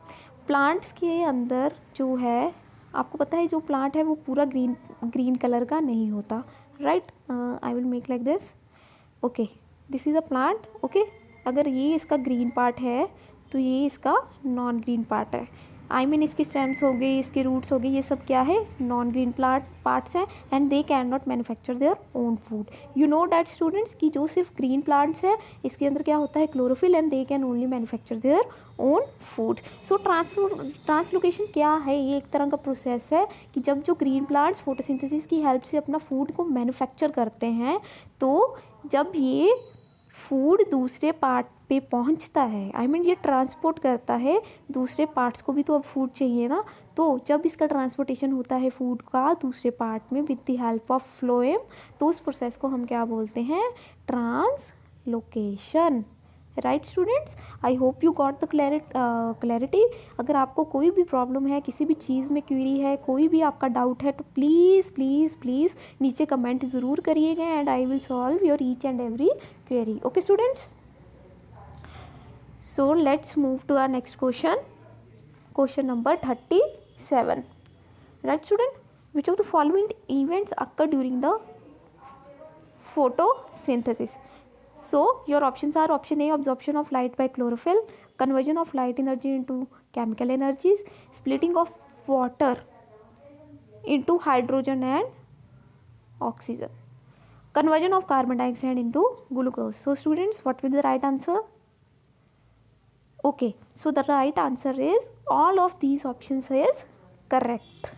प्लांट्स के अंदर जो है, आपको पता है जो प्लांट है वो पूरा ग्रीन कलर का नहीं होता, right? I will make like this. Okay, this is a plant. Okay, अगर ये इसका ग्रीन पार्ट है तो ये इसका नॉन ग्रीन पार्ट है. आई मीन इसकी स्टेम्स हो गई, इसके रूट्स हो गई, ये सब क्या है? नॉन ग्रीन पार्ट्स हैं, and they can not manufacture their own food. You know that students कि जो सिर्फ ग्रीन प्लांट्स है इसके अंदर क्या होता है? Chlorophyll, and they can only manufacture their own food. So translocation क्या है? ये एक तरह का प्रोसेस है कि जब जो ग्रीन प्लांट्स फोटोसिंथेसिस की हेल्प से अपना फूड को मैन्युफैक्चर करते हैं, तो जब ये फूड दूसरे पार्ट पे पहुंचता है, आई मीन ये ट्रांसपोर्ट करता है दूसरे पार्ट्स को भी, तो अब फूड चाहिए ना, तो जब इसका ट्रांसपोर्टेशन होता है फूड का दूसरे पार्ट में with the help of phloem, तो उस प्रोसेस को हम क्या बोलते हैं? Translocation, right students? I hope you got the clarity. अगर आपको कोई भी प्रॉब्लम है, किसी भी चीज़ में क्वेरी है, कोई भी आपका डाउट है, तो प्लीज़ प्लीज़ प्लीज़ नीचे कमेंट ज़रूर करिएगा, and I will solve your each and every query. Okay students, so let's move to our next question. Question number 37. Right student, which of the following events occur during the photosynthesis? So your options are option A, absorption of light by chlorophyll, conversion of light energy into chemical energies, splitting of water into hydrogen and oxygen, conversion of carbon dioxide into glucose. So students, what will be the right answer? Okay, so the right answer is all of these options is correct.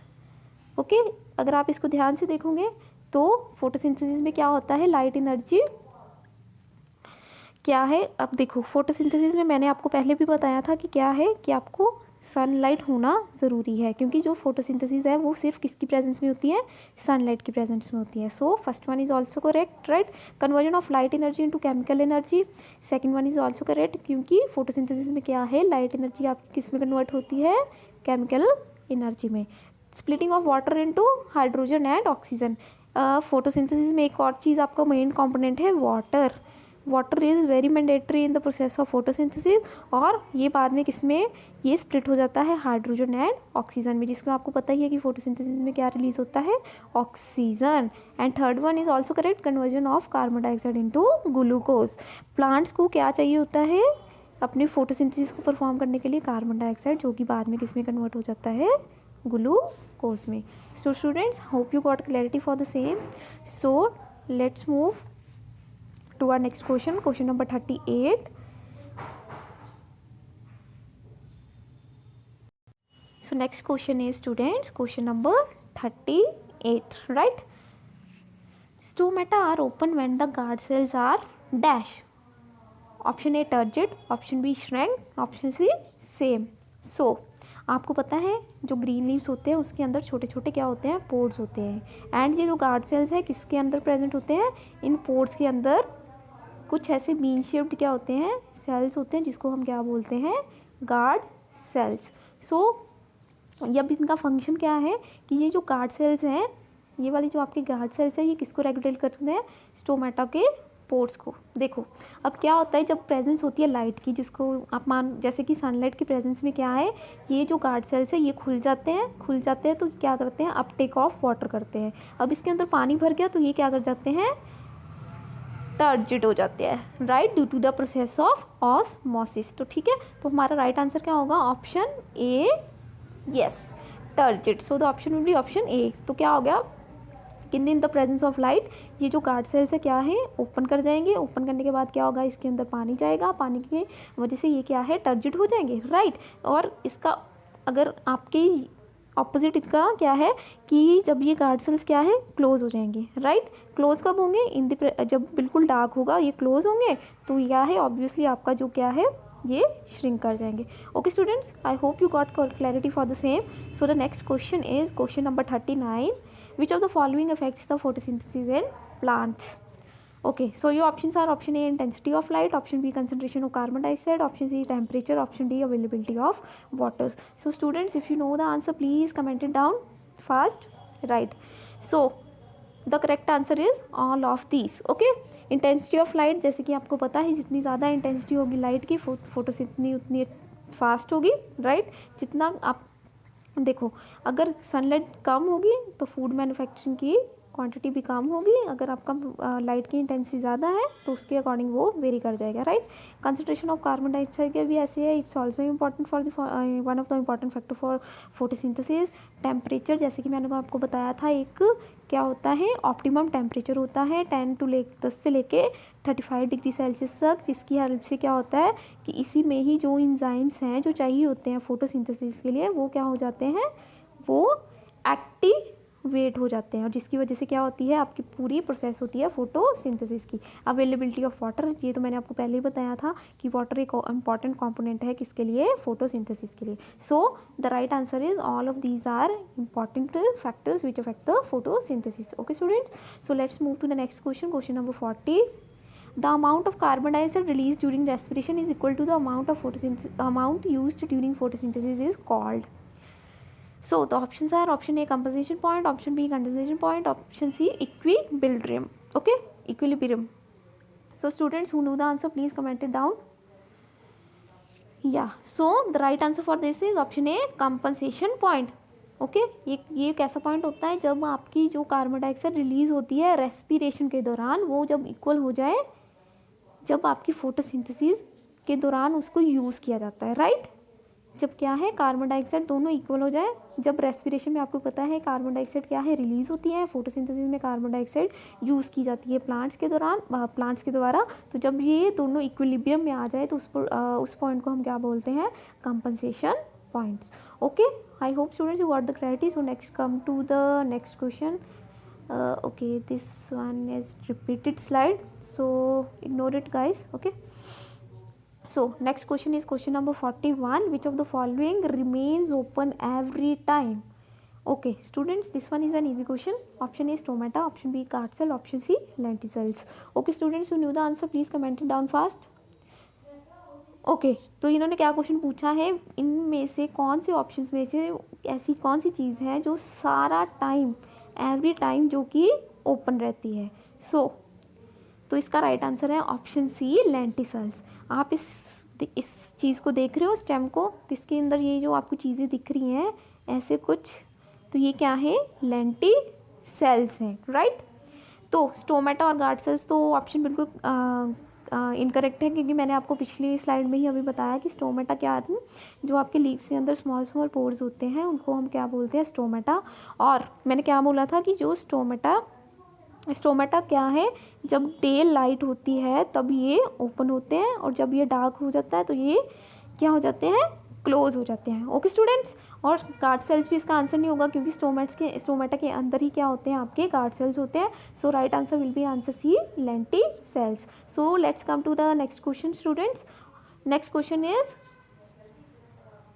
Okay, अगर आप इसको ध्यान से देखोगे तो photosynthesis में क्या होता है? लाइट एनर्जी क्या है? अब देखो, फोटोसिंथेसिस में मैंने आपको पहले भी बताया था कि क्या है, कि आपको सनलाइट होना ज़रूरी है, क्योंकि जो फोटोसिंथेसिस है वो सिर्फ किसकी प्रेजेंस में होती है? सनलाइट की प्रेजेंस में होती है. So first one is also correct, right? Conversion of light energy into chemical energy, second one is also correct, क्योंकि फोटोसिंथेसिस में क्या है? लाइट एनर्जी आपकी किस में कन्वर्ट होती है? केमिकल एनर्जी में. Splitting of water into hydrogen and oxygen, photosynthesis में एक और चीज़ आपका मेन कंपोनेंट है water. Water is very mandatory in the process of photosynthesis, और ये बाद में किसमें ये स्प्लिट हो जाता है हाइड्रोजन एंड ऑक्सीजन में, जिसमें आपको पता ही है कि फोटोसिंथेसिस में क्या रिलीज होता है, oxygen. And third one is also correct, conversion of carbon dioxide into glucose. Plants को क्या चाहिए होता है अपनी फोटोसिंथेसिस को परफॉर्म करने के लिए, कार्बन डाइऑक्साइड, जो कि बाद में किस में कन्वर्ट हो जाता है, ग्लूकोज में। सो students, hope you got clarity for the same. So let's move to our next question, question number 38. So next question is, students, question number 38, right? Stomata are open when the guard cells are dash. Option A turgid, option B shrank, option C same. So आपको पता है जो green leaves होते हैं उसके अंदर छोटे छोटे क्या होते हैं, पोर्स होते हैं। एंड ये जो गार्ड सेल्स है किसके अंदर प्रेजेंट होते हैं, इन पोर्स के अंदर कुछ ऐसे बीन शेप्ड क्या होते हैं, सेल्स होते हैं, जिसको हम क्या बोलते हैं, गार्ड सेल्स। सो अब इनका फंक्शन क्या है कि ये जो गार्ड सेल्स हैं, ये वाली जो आपके गार्ड सेल्स है, ये किसको रेगुलेट करते हैं, स्टोमेटा के पोर्स को। देखो अब क्या होता है जब प्रेजेंस होती है लाइट की, जिसको आप मान जैसे कि सनलाइट की प्रेजेंस में क्या है, ये जो गार्ड सेल्स है ये खुल जाते हैं तो क्या करते हैं, अपटेक ऑफ वाटर करते हैं। अब इसके अंदर पानी भर गया तो ये क्या कर जाते हैं, टर्जिड हो जाते हैं, right, due to the process of osmosis. तो ठीक है, तो हमारा राइट आंसर क्या होगा, option A, yes, turgid. So the option will be option A. तो क्या हो गया, in the presence of light ये जो गार्ड सेल्स है क्या है, ओपन कर जाएंगे, ओपन करने के बाद क्या होगा, इसके अंदर पानी जाएगा, पानी की वजह से ये क्या है, टर्जिड हो जाएंगे, राइट। और इसका अगर आपके ऑपोजिट इसका क्या है कि जब ये गार्ड सेल्स क्या है, क्लोज हो जाएंगे, राइट। क्लोज कब होंगे, जब बिल्कुल डार्क होगा ये क्लोज होंगे, तो क्या है ऑब्वियसली आपका जो क्या है ये श्रिंक कर जाएंगे। Okay students, I hope you got clarity for the same. So the next question is question number 39, which of the following affects the photosynthesis in plants. Okay, so your options are option A intensity of light, option B concentration of carbon dioxide, option C temperature, option D availability of water. So students, if you know the answer, please comment it down fast. Right. So the correct answer is all of these. Okay. Intensity of light, जैसे कि आपको पता है जितनी ज़्यादा intensity होगी light की, photosynthesis उतनी फास्ट होगी, राइट। जितना आप देखो अगर सनलाइट कम होगी तो फूड मैन्युफैक्चरिंग की क्वांटिटी भी कम होगी, अगर आपका लाइट की इंटेंसिटी ज़्यादा है तो उसके अकॉर्डिंग वो वेरी कर जाएगा, right. Concentration of carbon dioxide के भी ऐसे है, it's also important for one of the important factor for photosynthesis. Temperature, जैसे कि मैंने आपको बताया था, एक क्या होता है, ऑप्टिमम टेम्परेचर होता है 10 से लेके 35 डिग्री सेल्सियस तक, जिसकी हेल्प से क्या होता है कि इसी में ही जो इंजाइम्स हैं जो चाहिए होते हैं फोटोसिंथेसिस के लिए, वो क्या हो जाते हैं, वो एक्टिव वेट हो जाते हैं, और जिसकी वजह से क्या होती है, आपकी पूरी प्रोसेस होती है फोटोसिंथेसिस की। अवेलेबिलिटी ऑफ वाटर, ये तो मैंने आपको पहले ही बताया था कि वाटर एक इंपॉर्टेंट कंपोनेंट है किसके लिए, फोटोसिंथेसिस के लिए। So the right answer is all of these are important factors which affect the photosynthesis. Okay students, so let's move to the next question, question number 40। The amount of carbon dioxide released during respiration is equal to the amount used during photosynthesis is called. So the options are option A composition point, option B condensation point, option C equilibrium. Okay, equilibrium. So students who know the answer, please comment it down. Yeah, so the right answer for this is option A compensation point. Okay, ये कैसा point होता है, जब आपकी जो carbon dioxide release होती है respiration के दौरान, वो जब इक्वल हो जाए, जब आपकी फोटोसिंथेसिस के दौरान उसको यूज़ किया जाता है, राइट। जब क्या है, कार्बन डाइऑक्साइड दोनों इक्वल हो जाए, जब रेस्पिरेशन में आपको पता है कार्बन डाइऑक्साइड क्या है, रिलीज होती है, फोटोसिंथेसिस में कार्बन डाइऑक्साइड यूज़ की जाती है प्लांट्स के दौरान, प्लांट्स के द्वारा। तो जब ये दोनों इक्विलिब्रियम में आ जाए तो उस पॉइंट को हम क्या बोलते हैं, compensation points. Okay, I hope students you got the clarity. So next come to the next question. Okay, this one is repeated slide, so ignore it guys. Okay, so next question is question number 41, which of the following remains open every time? Okay students, this one is an easy question. Option A stomata, option B guard cell, option C lenticels. Okay students who knew the answer, please comment it down fast. Okay तो इन्होंने क्या question पूछा है, इनमें से कौन से options में से ऐसी कौन सी चीज़ है जो सारा टाइम, एवरी टाइम जो कि ओपन रहती है। तो इसका राइट आंसर है ऑप्शन सी, लेंटिसल्स। आप इस चीज़ को देख रहे हो, स्टेम को, तो इसके अंदर ये जो आपको चीज़ें दिख रही हैं ऐसे कुछ, तो ये क्या है, लेंटिसेल्स हैं, राइट। तो स्टोमेटा और गार्ड सेल्स, तो ऑप्शन बिल्कुल इनकरेक्ट है, क्योंकि मैंने आपको पिछली स्लाइड में ही अभी बताया कि स्टोमेटा क्या आती है, जो आपके लीव्स के अंदर स्मॉल स्मॉल पोर्स होते हैं उनको हम क्या बोलते हैं, स्टोमेटा। और मैंने क्या बोला था कि जो स्टोमेटा क्या है, जब डे लाइट होती है तब ये ओपन होते हैं, और जब ये डार्क हो जाता है तो ये क्या हो जाते हैं, क्लोज हो जाते हैं। Okay students. और गार्ड सेल्स भी इसका आंसर नहीं होगा, क्योंकि स्टोमेटा के अंदर ही क्या होते हैं, आपके गार्ड सेल्स होते हैं। So right answer will be answer C, lenticels. So let's come to the next question students. Next question is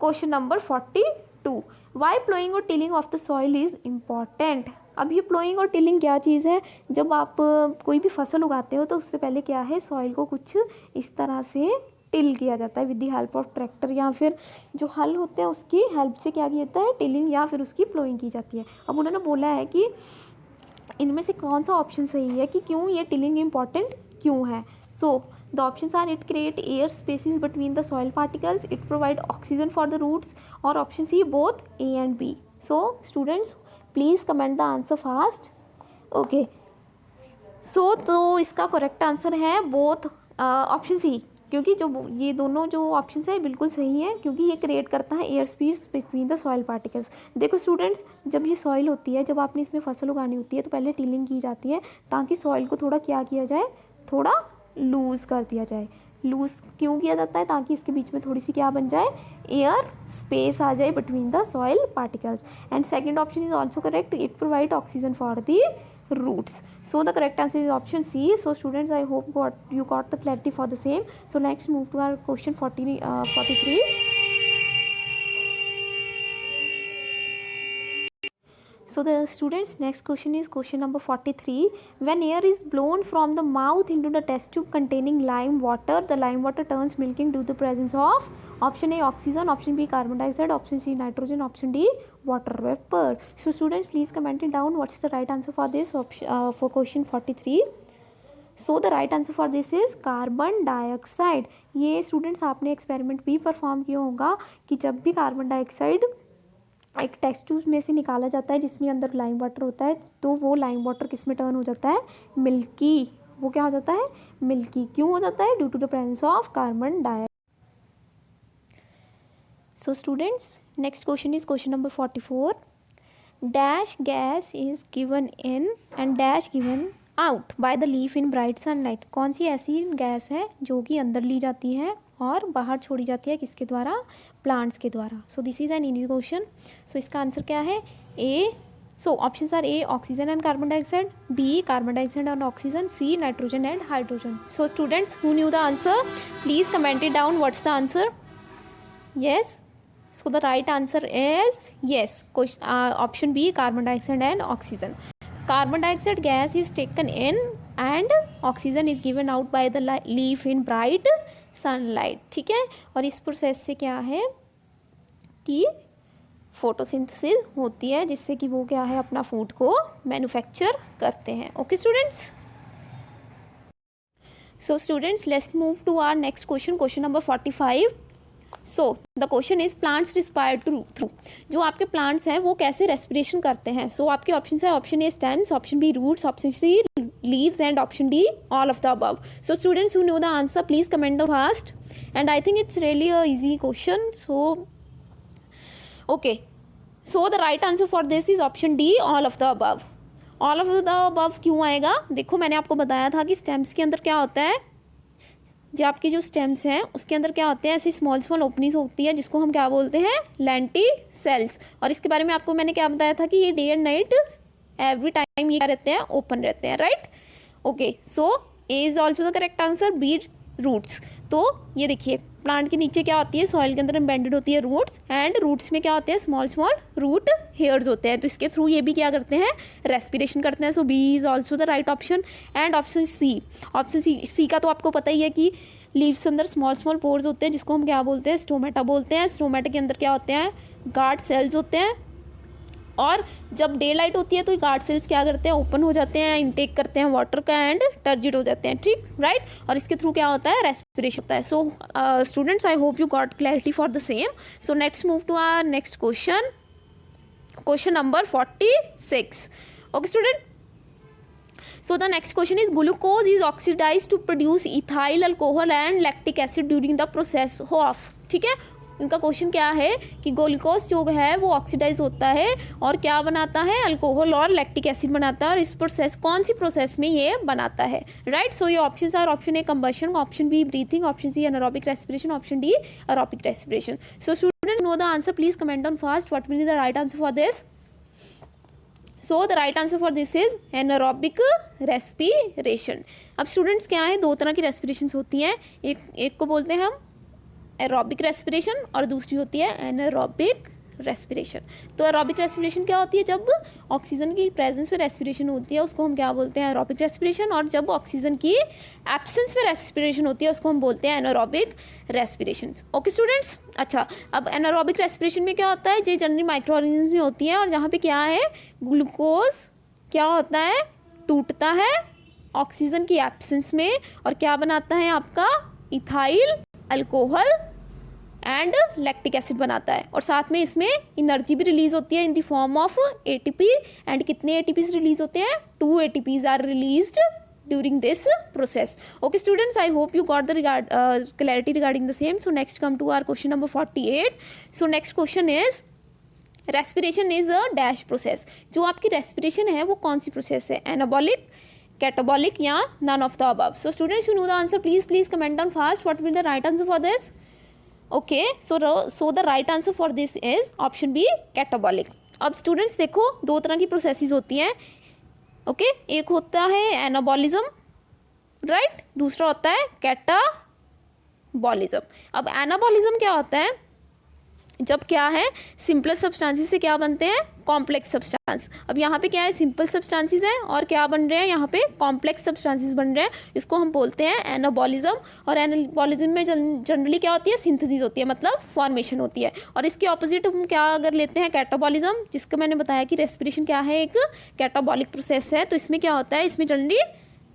question number 42। Why ploughing और tilling of the soil is important. अब ये ploughing और tilling क्या चीज़ है, जब आप कोई भी फसल उगाते हो तो उससे पहले क्या है, सॉइल को कुछ इस तरह से टिल किया जाता है with the help of tractor, या फिर जो हल होते हैं उसकी हेल्प से क्या किया जाता है, टिलिंग या फिर उसकी प्लोइंग की जाती है। अब उन्होंने बोला है कि इनमें से कौन सा ऑप्शन सही है, कि क्यों ये टिलिंग इम्पॉर्टेंट क्यों है। सो the options are it create air spaces between the soil particles, it provide oxygen for the roots, or option C both A and B. So students please comment the answer fast. Okay, so तो इसका correct answer है both option C, क्योंकि जो ये दोनों जो option है बिल्कुल सही है, क्योंकि ये क्रिएट करता है air space between the soil particles. देखो स्टूडेंट्स, जब ये सॉइल होती है, जब आपने इसमें फसल उगानी होती है तो पहले टिलिंग की जाती है, ताकि सॉइल को थोड़ा क्या किया जाए, थोड़ा लूज़ कर दिया जाए। लूज़ क्यों किया जाता है, ताकि इसके बीच में थोड़ी सी क्या बन जाए, एयर स्पेस आ जाए between the soil particles. And second option is also correct, it provide oxygen for the roots. So the correct answer is option C. So students, I hope you got the clarity for the same. So let's move to our question 43. So the students, next question is question number 43. When air is blown from the mouth into the test tube containing lime water, the lime water turns milking due to the presence of option A oxygen, option B carbon dioxide, option C nitrogen, option D water vapor. So students, please comment it down. What's the right answer for this for question 43? So the right answer for this is carbon dioxide. ये students आपने experiment भी perform किया होगा कि जब भी carbon dioxide एक test tube में से निकाला जाता है जिसमें अंदर लाइम वाटर होता है, तो वो लाइम वाटर किस में टर्न हो जाता है, मिल्की। वो क्या हो जाता है, मिल्की। क्यों हो जाता है, due to the presence of carbon dioxide. So students, next question is question number 44. Dash gas is given in and dash given out by the leaf in bright sunlight. कौन सी ऐसी गैस है जो कि अंदर ली जाती है और बाहर छोड़ी जाती है, किसके द्वारा, प्लांट्स के द्वारा। So this is an easy question. So इसका आंसर क्या है, A. So options are A oxygen and carbon dioxide, B carbon dioxide and oxygen, C nitrogen and hydrogen. So students who knew the answer, please comment it down, what's the answer. Yes, so the right answer is yes, option B carbon dioxide and oxygen. Carbon dioxide gas is taken in and oxygen is given out by the leaf in bright sunlight. ठीक है, और इस process से क्या है कि photosynthesis होती है, जिससे कि वो क्या है, अपना फूड को मैन्युफैक्चर करते हैं। Okay students, so students let's move to our next question, question number 45. So the question is plants respire through. जो आपके प्लांट्स हैं वो कैसे रेस्पिरेशन करते हैं। सो आपके ऑप्शन है, option A stems, option B roots, option C leaves and option D all of the above. So students who know the answer please comment fast, and I think it's really a easy question. So okay, so the right answer for this is option D all of the above. All of the above क्यों आएगा, देखो मैंने आपको बताया था कि stems के अंदर क्या होता है, जो आपके जो स्टेम्स हैं उसके अंदर क्या होते हैं, ऐसी स्मॉल स्मॉल ओपनिंग्स होती है जिसको हम क्या बोलते हैं, लेंटिसेल्स. और इसके बारे में आपको मैंने क्या बताया था कि ये day and night every time ये क्या रहते हैं, ओपन रहते हैं, right. Okay, so A is also the correct answer, B roots. तो ये देखिए प्लांट के नीचे क्या होती है, सॉइल के अंदर एम्बेडेड होती है रूट्स, एंड रूट्स में क्या होते हैं, स्मॉल स्मॉल रूट हेयर्स होते हैं. तो इसके थ्रू ये भी क्या करते हैं, रेस्पिरेशन करते हैं. So B is also the right option. And option C का तो आपको पता ही है कि लीव्स के अंदर स्मॉल स्मॉल पोर्स होते हैं जिसको हम क्या बोलते हैं, स्टोमेटा बोलते हैं. स्टोमेटा के अंदर क्या होते हैं, गार्ड सेल्स होते हैं, और जब डे लाइट होती है तो गार्ड सेल्स क्या करते हैं, ओपन हो जाते हैं, इनटेक करते हैं वाटर का एंड टर्जिड हो जाते हैं, ठीक, राइट। और इसके थ्रू क्या होता है, रेस्पिरेशन होता है। So students, I hope you got clarity for the same. So next move to our next question, question number 46. Okay student, so the next question is glucose is oxidized to produce ethyl alcohol and lactic acid during the process of, ठीक है। इनका question क्या है कि glucose जो है वो oxidise होता है और क्या बनाता है, अल्कोहल और लैक्टिक एसिड बनाता है, और इस प्रोसेस, कौन सी प्रोसेस में ये बनाता है, राइट। सो ये options are, option A combustion, option B breathing, option C anaerobic respiration, option D aerobic respiration. So student know the answer, please comment on fast what will be the right answer for this. So the right answer for this is anaerobic respiration. अब students क्या है, दो तरह की respiration होती हैं, एक को बोलते हैं हम एरोबिक रेस्पिरेशन और दूसरी होती है एनारोबिक रेस्पिरेशन। तो एरोबिक रेस्पिरेशन क्या होती है, जब ऑक्सीजन की प्रेजेंस में रेस्पिरेशन होती है उसको हम क्या बोलते हैं, एरोबिक रेस्पिरेशन, और जब ऑक्सीजन की एब्सेंस में रेस्पिरेशन होती है उसको हम बोलते हैं एनारोबिक रेस्पिरेशन। ओके स्टूडेंट्स, अच्छा अब एनारोबिक रेस्पिरेशन में क्या होता है, ये जनरली माइक्रो ऑर्गेनिज्म में होती है, और जहाँ पे क्या है, ग्लूकोज क्या होता है, टूटता है ऑक्सीजन की एब्सेंस में, और क्या बनाता है आपका, ethyl alcohol and lactic acid बनाता है, और साथ में इसमें एनर्जी भी रिलीज होती है in the form of ATP, and कितने एटीपीज रिलीज होते हैं, 2 ATPs are released during this process. Okay students, I hope you got the clarity regarding the same. So next come to our question number 48. So next question is respiration is a dash process. जो आपकी respiration है वो कौन सी process है, anabolic, catabolic या none of the above. So students, you know the answer, please comment on fast what will the right answer for this. Okay, so the right answer for this is option B, catabolic. अब students देखो, दो तरह की processes होती हैं, okay, एक होता है एनाबॉलिज्म, राइट, दूसरा होता है कैटाबॉलिज्म। अब एनाबॉलिज्म क्या होता है, जब क्या है, सिंपल सब्सटेंसेस से क्या बनते हैं, कॉम्प्लेक्स सब्सटेंस। अब यहाँ पे क्या है, सिंपल सब्सटेंसेस हैं और क्या बन रहे हैं, यहाँ पे कॉम्प्लेक्स सब्सटेंसेस बन रहे हैं, इसको हम बोलते हैं एनाबॉलिज्म। और एनाबॉलिज्म में जनरली क्या होती है, सिंथेसिस होती है, मतलब फॉर्मेशन होती है। और इसके ऑपोजिट हम क्या अगर लेते हैं, कैटाबॉलिज्म, जिसका मैंने बताया कि रेस्पिरेशन क्या है, एक कैटाबॉलिक प्रोसेस है। तो इसमें क्या होता है, इसमें जनरली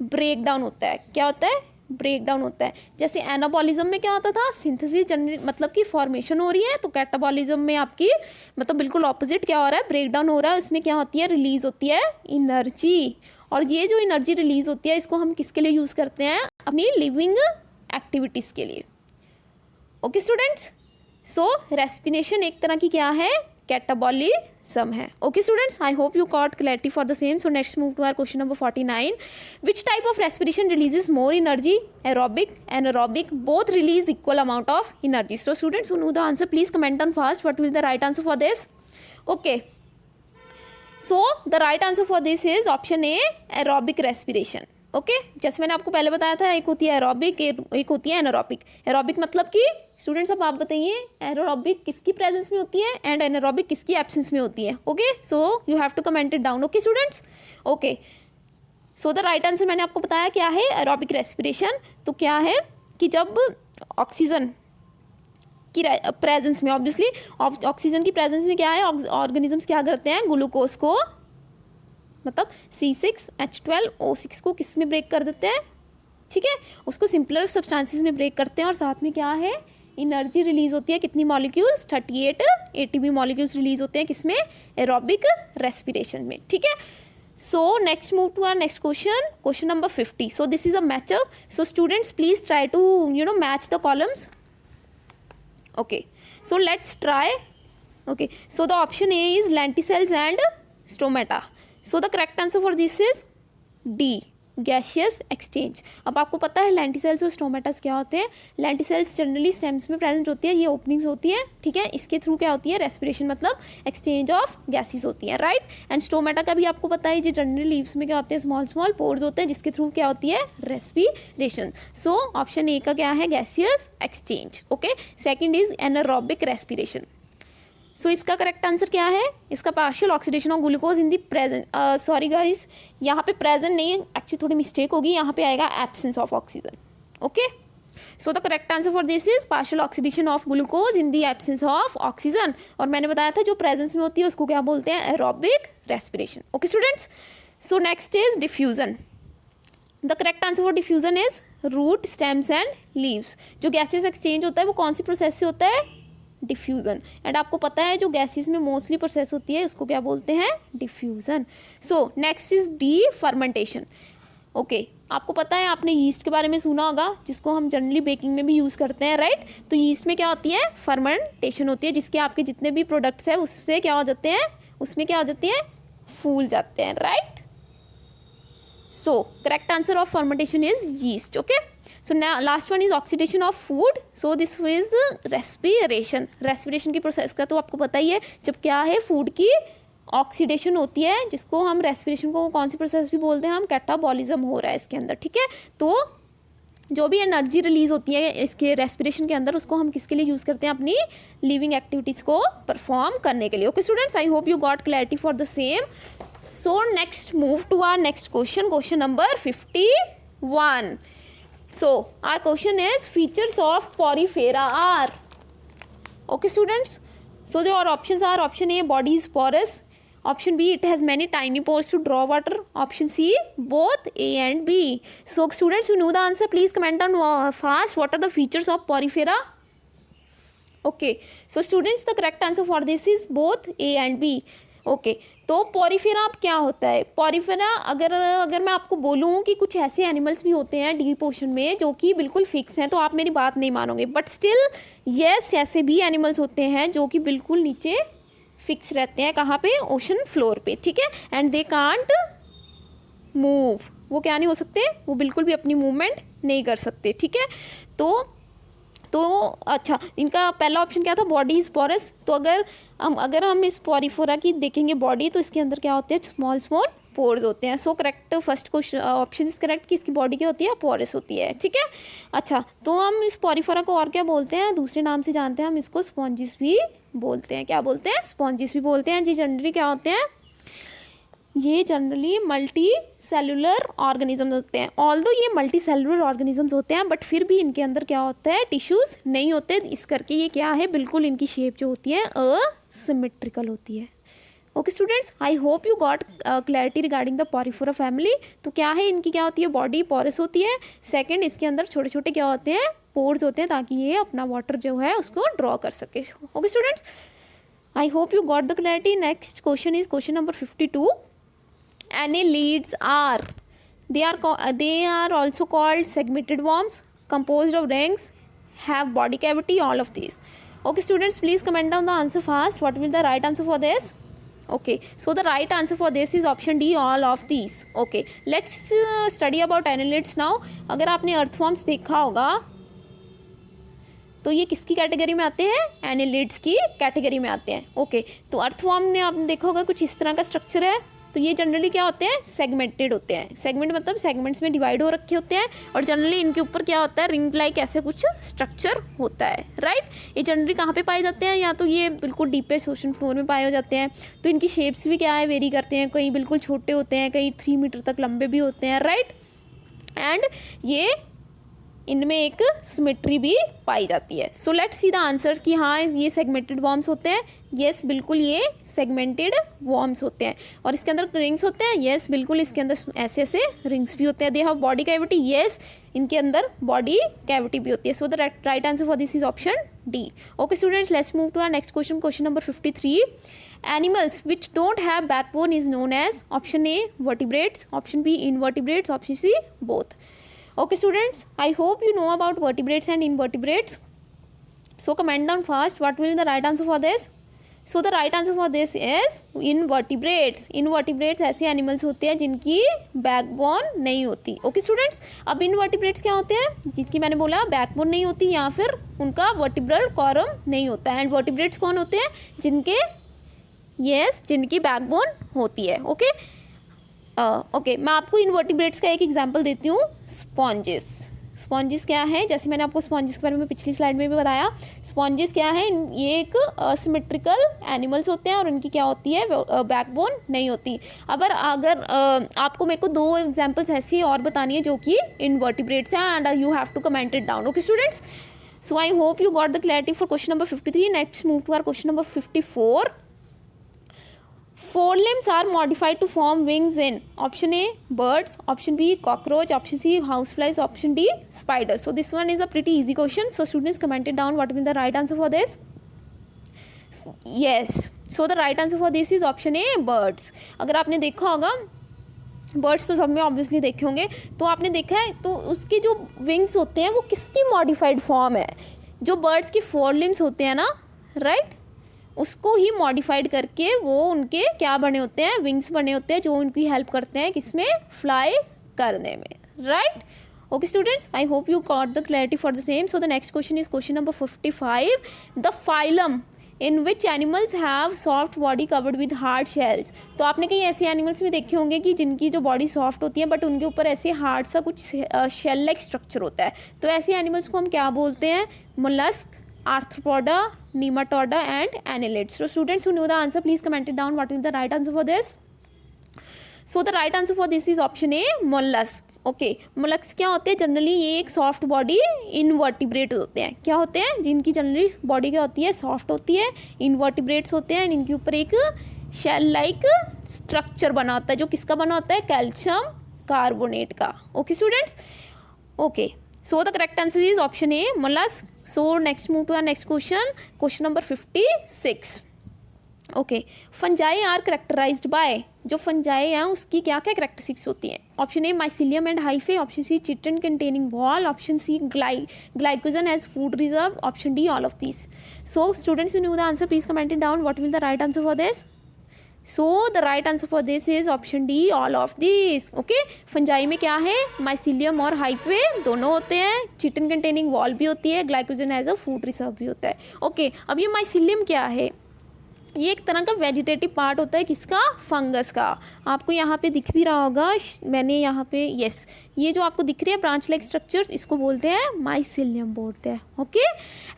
ब्रेक डाउन होता है, क्या होता है, ब्रेक डाउन होता है। जैसे एनाबॉलिज्म में क्या होता था, सिंथेसिस मतलब कि फॉर्मेशन हो रही है, तो कैटाबॉलिज्म में आपकी मतलब बिल्कुल ऑपोजिट क्या हो रहा है, ब्रेक डाउन हो रहा है। उसमें क्या होती है, रिलीज होती है एनर्जी, और ये जो एनर्जी रिलीज होती है इसको हम किसके लिए यूज़ करते हैं, अपनी लिविंग एक्टिविटीज़ के लिए। ओके स्टूडेंट्स, सो रेस्पिरेशन एक तरह की क्या है, कैटाबॉलिज्म है। Okay students, I hope you got clarity for the same. So next move to our question number 49. Which type of respiration releases more energy, aerobic, anaerobic, both release equal amount of energy. So students, who know the answer, please comment on fast what will be the right answer for this. Okay, so the right answer for this is option A, aerobic respiration. Okay, जैसे मैंने आपको पहले बताया था, एक होती है aerobic, एक होती है एनारोबिक। एरोबिक मतलब कि स्टूडेंट्स अब आप बताइए, एरोबिक किसकी प्रेजेंस में होती है एंड एनारोबिक किसकी एब्सेंस में होती है। Okay, so you have to comment it down. Okay students, okay, so the right answer मैंने आपको बताया क्या है, एरोबिक रेस्पिरेशन। तो क्या है कि जब ऑक्सीजन की प्रेजेंस में, ऑब्वियसली ऑक्सीजन की प्रेजेंस में क्या है, ऑर्गेनिजम्स क्या करते हैं, ग्लूकोज को मतलब C6H12O6 को किस में ब्रेक कर देते हैं, ठीक है, उसको सिंपलर सब्सटेंसेस में ब्रेक करते हैं, और साथ में क्या है, एनर्जी रिलीज होती है, कितनी मॉलिक्यूल्स, 38 ATP मॉलिक्यूल्स रिलीज होते हैं, किसमें, एरोबिक रेस्पिरेशन में, ठीक है। So next move to our next question, question number 50. So this is a matchup. So students please try to match the columns. Okay, so let's try. Okay, so the option A is lenticels and stomata. So the correct answer for this is D, gaseous exchange. अब आपको पता है lenticels और stomatas क्या होते हैं। Lenticels generally stems में present होती है, ये ओपनिंग्स होती है, ठीक है, इसके थ्रू क्या होती है, रेस्पिरेशन मतलब एक्सचेंज ऑफ गैसेस होती है, राइट। एंड स्टोमेटा का भी आपको पता है, ये जनरली लीव्स में क्या होते हैं, स्मॉल स्मॉल पोर्स होते हैं, जिसके थ्रू क्या होती है, रेस्पिरेशन। सो ऑप्शन ए का क्या है, gaseous exchange. Okay, second is anaerobic respiration. So इसका करेक्ट आंसर क्या है, इसका partial oxidation of glucose in the present, sorry guys, यहाँ पे प्रेजेंट नहीं है, एक्चुअली थोड़ी मिस्टेक होगी, यहाँ पे आएगा absence of oxygen. Okay, so the correct answer for this is partial oxidation of glucose in the absence of oxygen. और मैंने बताया था जो प्रेजेंस में होती है उसको क्या बोलते हैं, aerobic respiration. Okay students, so next is diffusion. The correct answer for diffusion is root, stems and leaves. जो गैसेस एक्सचेंज होता है वो कौन सी प्रोसेस से होता है, डिफ्यूजन। एंड आपको पता है जो गैसेस में मोस्टली प्रोसेस होती है उसको क्या बोलते हैं, diffusion. So next is D fermentation. Okay, आपको पता है, आपने यीस्ट के बारे में सुना होगा जिसको हम जनरली बेकिंग में भी यूज़ करते हैं, राइट। तो यीस्ट में क्या होती है, फर्मेंटेशन होती है, जिसके आपके जितने भी प्रोडक्ट्स हैं उससे क्या हो जाते हैं, उसमें क्या हो जाती है, फूल जाते हैं, right. So correct answer of fermentation is yeast. Okay, so last one is oxidation of food. So this is respiration. Respiration की प्रोसेस का तो आपको पता ही है, जब क्या है, फूड की ऑक्सीडेशन होती है, जिसको हम रेस्पिरेशन को कौन सी प्रोसेस भी बोलते हैं, हम कैटाबॉलिज्म हो रहा है इसके अंदर, ठीक है। तो जो भी एनर्जी रिलीज होती है इसके रेस्पिरेशन के अंदर, उसको हम किसके लिए यूज़ करते हैं, अपनी लिविंग एक्टिविटीज़ को परफॉर्म करने के लिए। Okay students, I hope you got clarity for the same. So next move to our next question, question number 51. So our question is features of porifera are. Okay students, so जो our options are, option A body is porous, option B it has many tiny pores to draw water, option C both A and B. So students who know the answer please comment down fast what are the features of porifera. Okay, so students the correct answer for this is both A and B. Okay तो Porifera अब क्या होता है, Porifera अगर मैं आपको बोलूँ कि कुछ ऐसे एनिमल्स भी होते हैं डीप ओशन में जो कि बिल्कुल फिक्स हैं, तो आप मेरी बात नहीं मानोगे, बट स्टिल यस ऐसे भी एनिमल्स होते हैं जो कि बिल्कुल नीचे फिक्स रहते हैं, कहाँ पे, ओशन फ्लोर पे, ठीक है। एंड दे कांट मूव, वो क्या नहीं हो सकते, वो बिल्कुल भी अपनी मूवमेंट नहीं कर सकते, ठीक है। तो अच्छा, इनका पहला ऑप्शन क्या था, बॉडी इज़ पोरस। तो अगर हम इस पॉरीफेरा की देखेंगे बॉडी, तो इसके अंदर क्या होते हैं, स्मॉल स्मॉल पोर्स होते हैं। So correct first question option is correct कि इसकी बॉडी क्या होती है, पोरस होती है, ठीक है। अच्छा, तो हम इस पॉरीफेरा को और क्या बोलते हैं, दूसरे नाम से जानते हैं, हम इसको स्पॉन्जिस भी बोलते हैं। क्या बोलते हैं, स्पॉन्जिस भी बोलते हैं जी। जनरली क्या होते हैं, ये जनरली मल्टी सेलुलर ऑर्गेनिजम्स होते हैं। ऑल्दो ये मल्टी सेलुलर ऑर्गेनिजम्स होते हैं, बट फिर भी इनके अंदर क्या होता है, टिश्यूज़ नहीं होते, इस करके ये क्या है, बिल्कुल इनकी शेप जो होती है असिमेट्रिकल होती है। Okay students, I hope you got clarity regarding the Porifera family. तो क्या है, इनकी क्या होती है, बॉडी पोरस होती है। सेकंड, इसके अंदर छोटे छोटे क्या होते हैं, पोर्स होते हैं, ताकि ये अपना वाटर जो है उसको ड्रॉ कर सके। Okay students, I hope you got the clarity. Next question is question number 52. Annelids they are also called segmented worms, composed of rings, have body cavity, all of these. Okay students, please comment down the answer fast. What will the right answer for this? Okay, so the right answer for this is option D, all of these. Okay, let's study about annelids now. अगर आपने earthworms देखा होगा तो ये किसकी category में आते हैं, एनिलिड्स की कैटेगरी में आते हैं। ओके, तो अर्थवर्म ने आपने देखा होगा कुछ इस तरह का स्ट्रक्चर है। तो ये जनरली क्या होते हैं, सेगमेंटेड होते हैं। सेगमेंट मतलब सेगमेंट्स में डिवाइड हो रखे होते हैं, और जनरली इनके ऊपर क्या होता है, रिंग लाइक ऐसे कुछ स्ट्रक्चर होता है, राइट। ये जनरली कहाँ पे पाए जाते हैं, या तो ये बिल्कुल डीपेस्ट ओशन फ्लोर में पाए हो जाते हैं। तो इनकी शेप्स भी क्या है, वेरी करते हैं, कई बिल्कुल छोटे होते हैं, कई 3 मीटर तक लंबे भी होते हैं, राइट। एंड ये इनमें एक सिमेट्री भी पाई जाती है। So let's see the answers कि हाँ ये सेगमेंटेड वॉर्म्स होते हैं। येस बिल्कुल ये सेगमेंटेड वॉर्म्स होते हैं। और इसके अंदर रिंग्स होते हैं, येस बिल्कुल इसके अंदर ऐसे ऐसे रिंग्स भी होते हैं। They have body cavity, yes इनके अंदर बॉडी कैविटी भी होती है। So the right answer for this is option D. Okay students, let's move to our next question, question number 53. Animals which don't have backbone is known as option A vertebrates, option B invertebrates, option C both. Okay students, I hope you know about vertebrates and invertebrates. So comment down fast what will be the right answer for this. So the right answer for this is invertebrates. Invertebrates ऐसे animals होते हैं जिनकी backbone नहीं होती। Okay students, अब invertebrates क्या होते हैं, जिसकी मैंने बोला बैकबोन नहीं होती या फिर उनका वर्टिब्रल कॉलम नहीं होता है। एंड वर्टिब्रेट्स कौन होते हैं, जिनके जिनकी बैकबोन होती है। ओके, मैं आपको इनवर्टिब्रेट्स का एक एग्जांपल देती हूँ, स्पॉन्जेस। स्पॉन्जिस क्या है, जैसे मैंने आपको स्पॉन्जिस के बारे में पिछली स्लाइड में भी बताया, स्पॉन्जिस क्या है, ये एक सिमेट्रिकल एनिमल्स होते हैं और उनकी क्या होती है, बैकबोन नहीं होती। अगर आपको मेरे को 2 एग्जांपल्स ऐसी और बतानी है जो कि इनवर्टिब्रेट्स हैं, and you have to comment it down. Okay students, so I hope you got the clarity for question number 53. Let's move to our question number 54. Forelimbs are modified to form wings in option A birds, option B cockroach, option C houseflies, option D spiders. So this one is a pretty easy question. So students commented down what will be the right answer for this. Yes, so the right answer for this is option A birds. अगर आपने देखा होगा birds तो सब में obviously देखे होंगे, तो आपने देखा है तो उसके जो विंग्स होते हैं वो किसकी मॉडिफाइड फॉर्म है, जो बर्ड्स की 4 लिम्स होते हैं ना, राइट, उसको ही मॉडिफाइड करके वो उनके क्या बने होते हैं, विंग्स बने होते हैं जो उनकी हेल्प करते हैं किसमें, फ्लाई करने में, right. Okay students, I hope you got the clarity for the same. So the next question is question number 55. The phylum in which animals have soft body covered with hard shells. तो आपने कहीं ऐसे animals भी देखे होंगे कि जिनकी जो बॉडी सॉफ्ट होती है बट उनके ऊपर ऐसे हार्ड सा कुछ शेल लाइक स्ट्रक्चर होता है. तो ऐसे एनिमल्स को हम क्या बोलते हैं, mollusc, arthropoda, नीमाटोडा and annelids. So students who know the answer, please comment it down. What will be the right answer for this? So the right answer for this is option A, mollusk. Okay, mollusc क्या होते हैं, generally ये एक soft body invertebrate होते हैं. क्या होते हैं, जिनकी जनरली बॉडी क्या होती है, सॉफ्ट होती है, इनवर्टिब्रेट्स होते हैं. इनके ऊपर एक शेल लाइक स्ट्रक्चर बना होता है, जो किसका बना होता है, कैल्शियम कार्बोनेट का. Okay students, okay, so the correct answer is option A, mollusk. So next move to our next question, question number 56. ओके, फंजाई आर करेक्टराइज्ड बाय, जो फंजाई हैं उसकी क्या क्या करेक्टरिस्टिक्स होती हैं. Option A mycelium and hyphae, option C chitin containing wall, option C glycogen as food reserve, option D all of this. So students you know the answer, please comment it down. What will the right answer for this. So the right answer for this is option D, all of this. Okay, fungi में क्या है, mycelium और hyphae दोनों होते हैं, chitin containing wall भी होती है, glycogen as a food reserve भी होता है. ओके, अब ये माइसिलियम क्या है, ये एक तरह का वेजिटेटिव पार्ट होता है किसका, फंगस का. आपको यहाँ पे दिख भी रहा होगा, मैंने यहाँ पे यस, ये जो आपको दिख रही है ब्रांच लाइक स्ट्रक्चर्स, इसको बोलते हैं माइसिलियम बोलते हैं. ओके,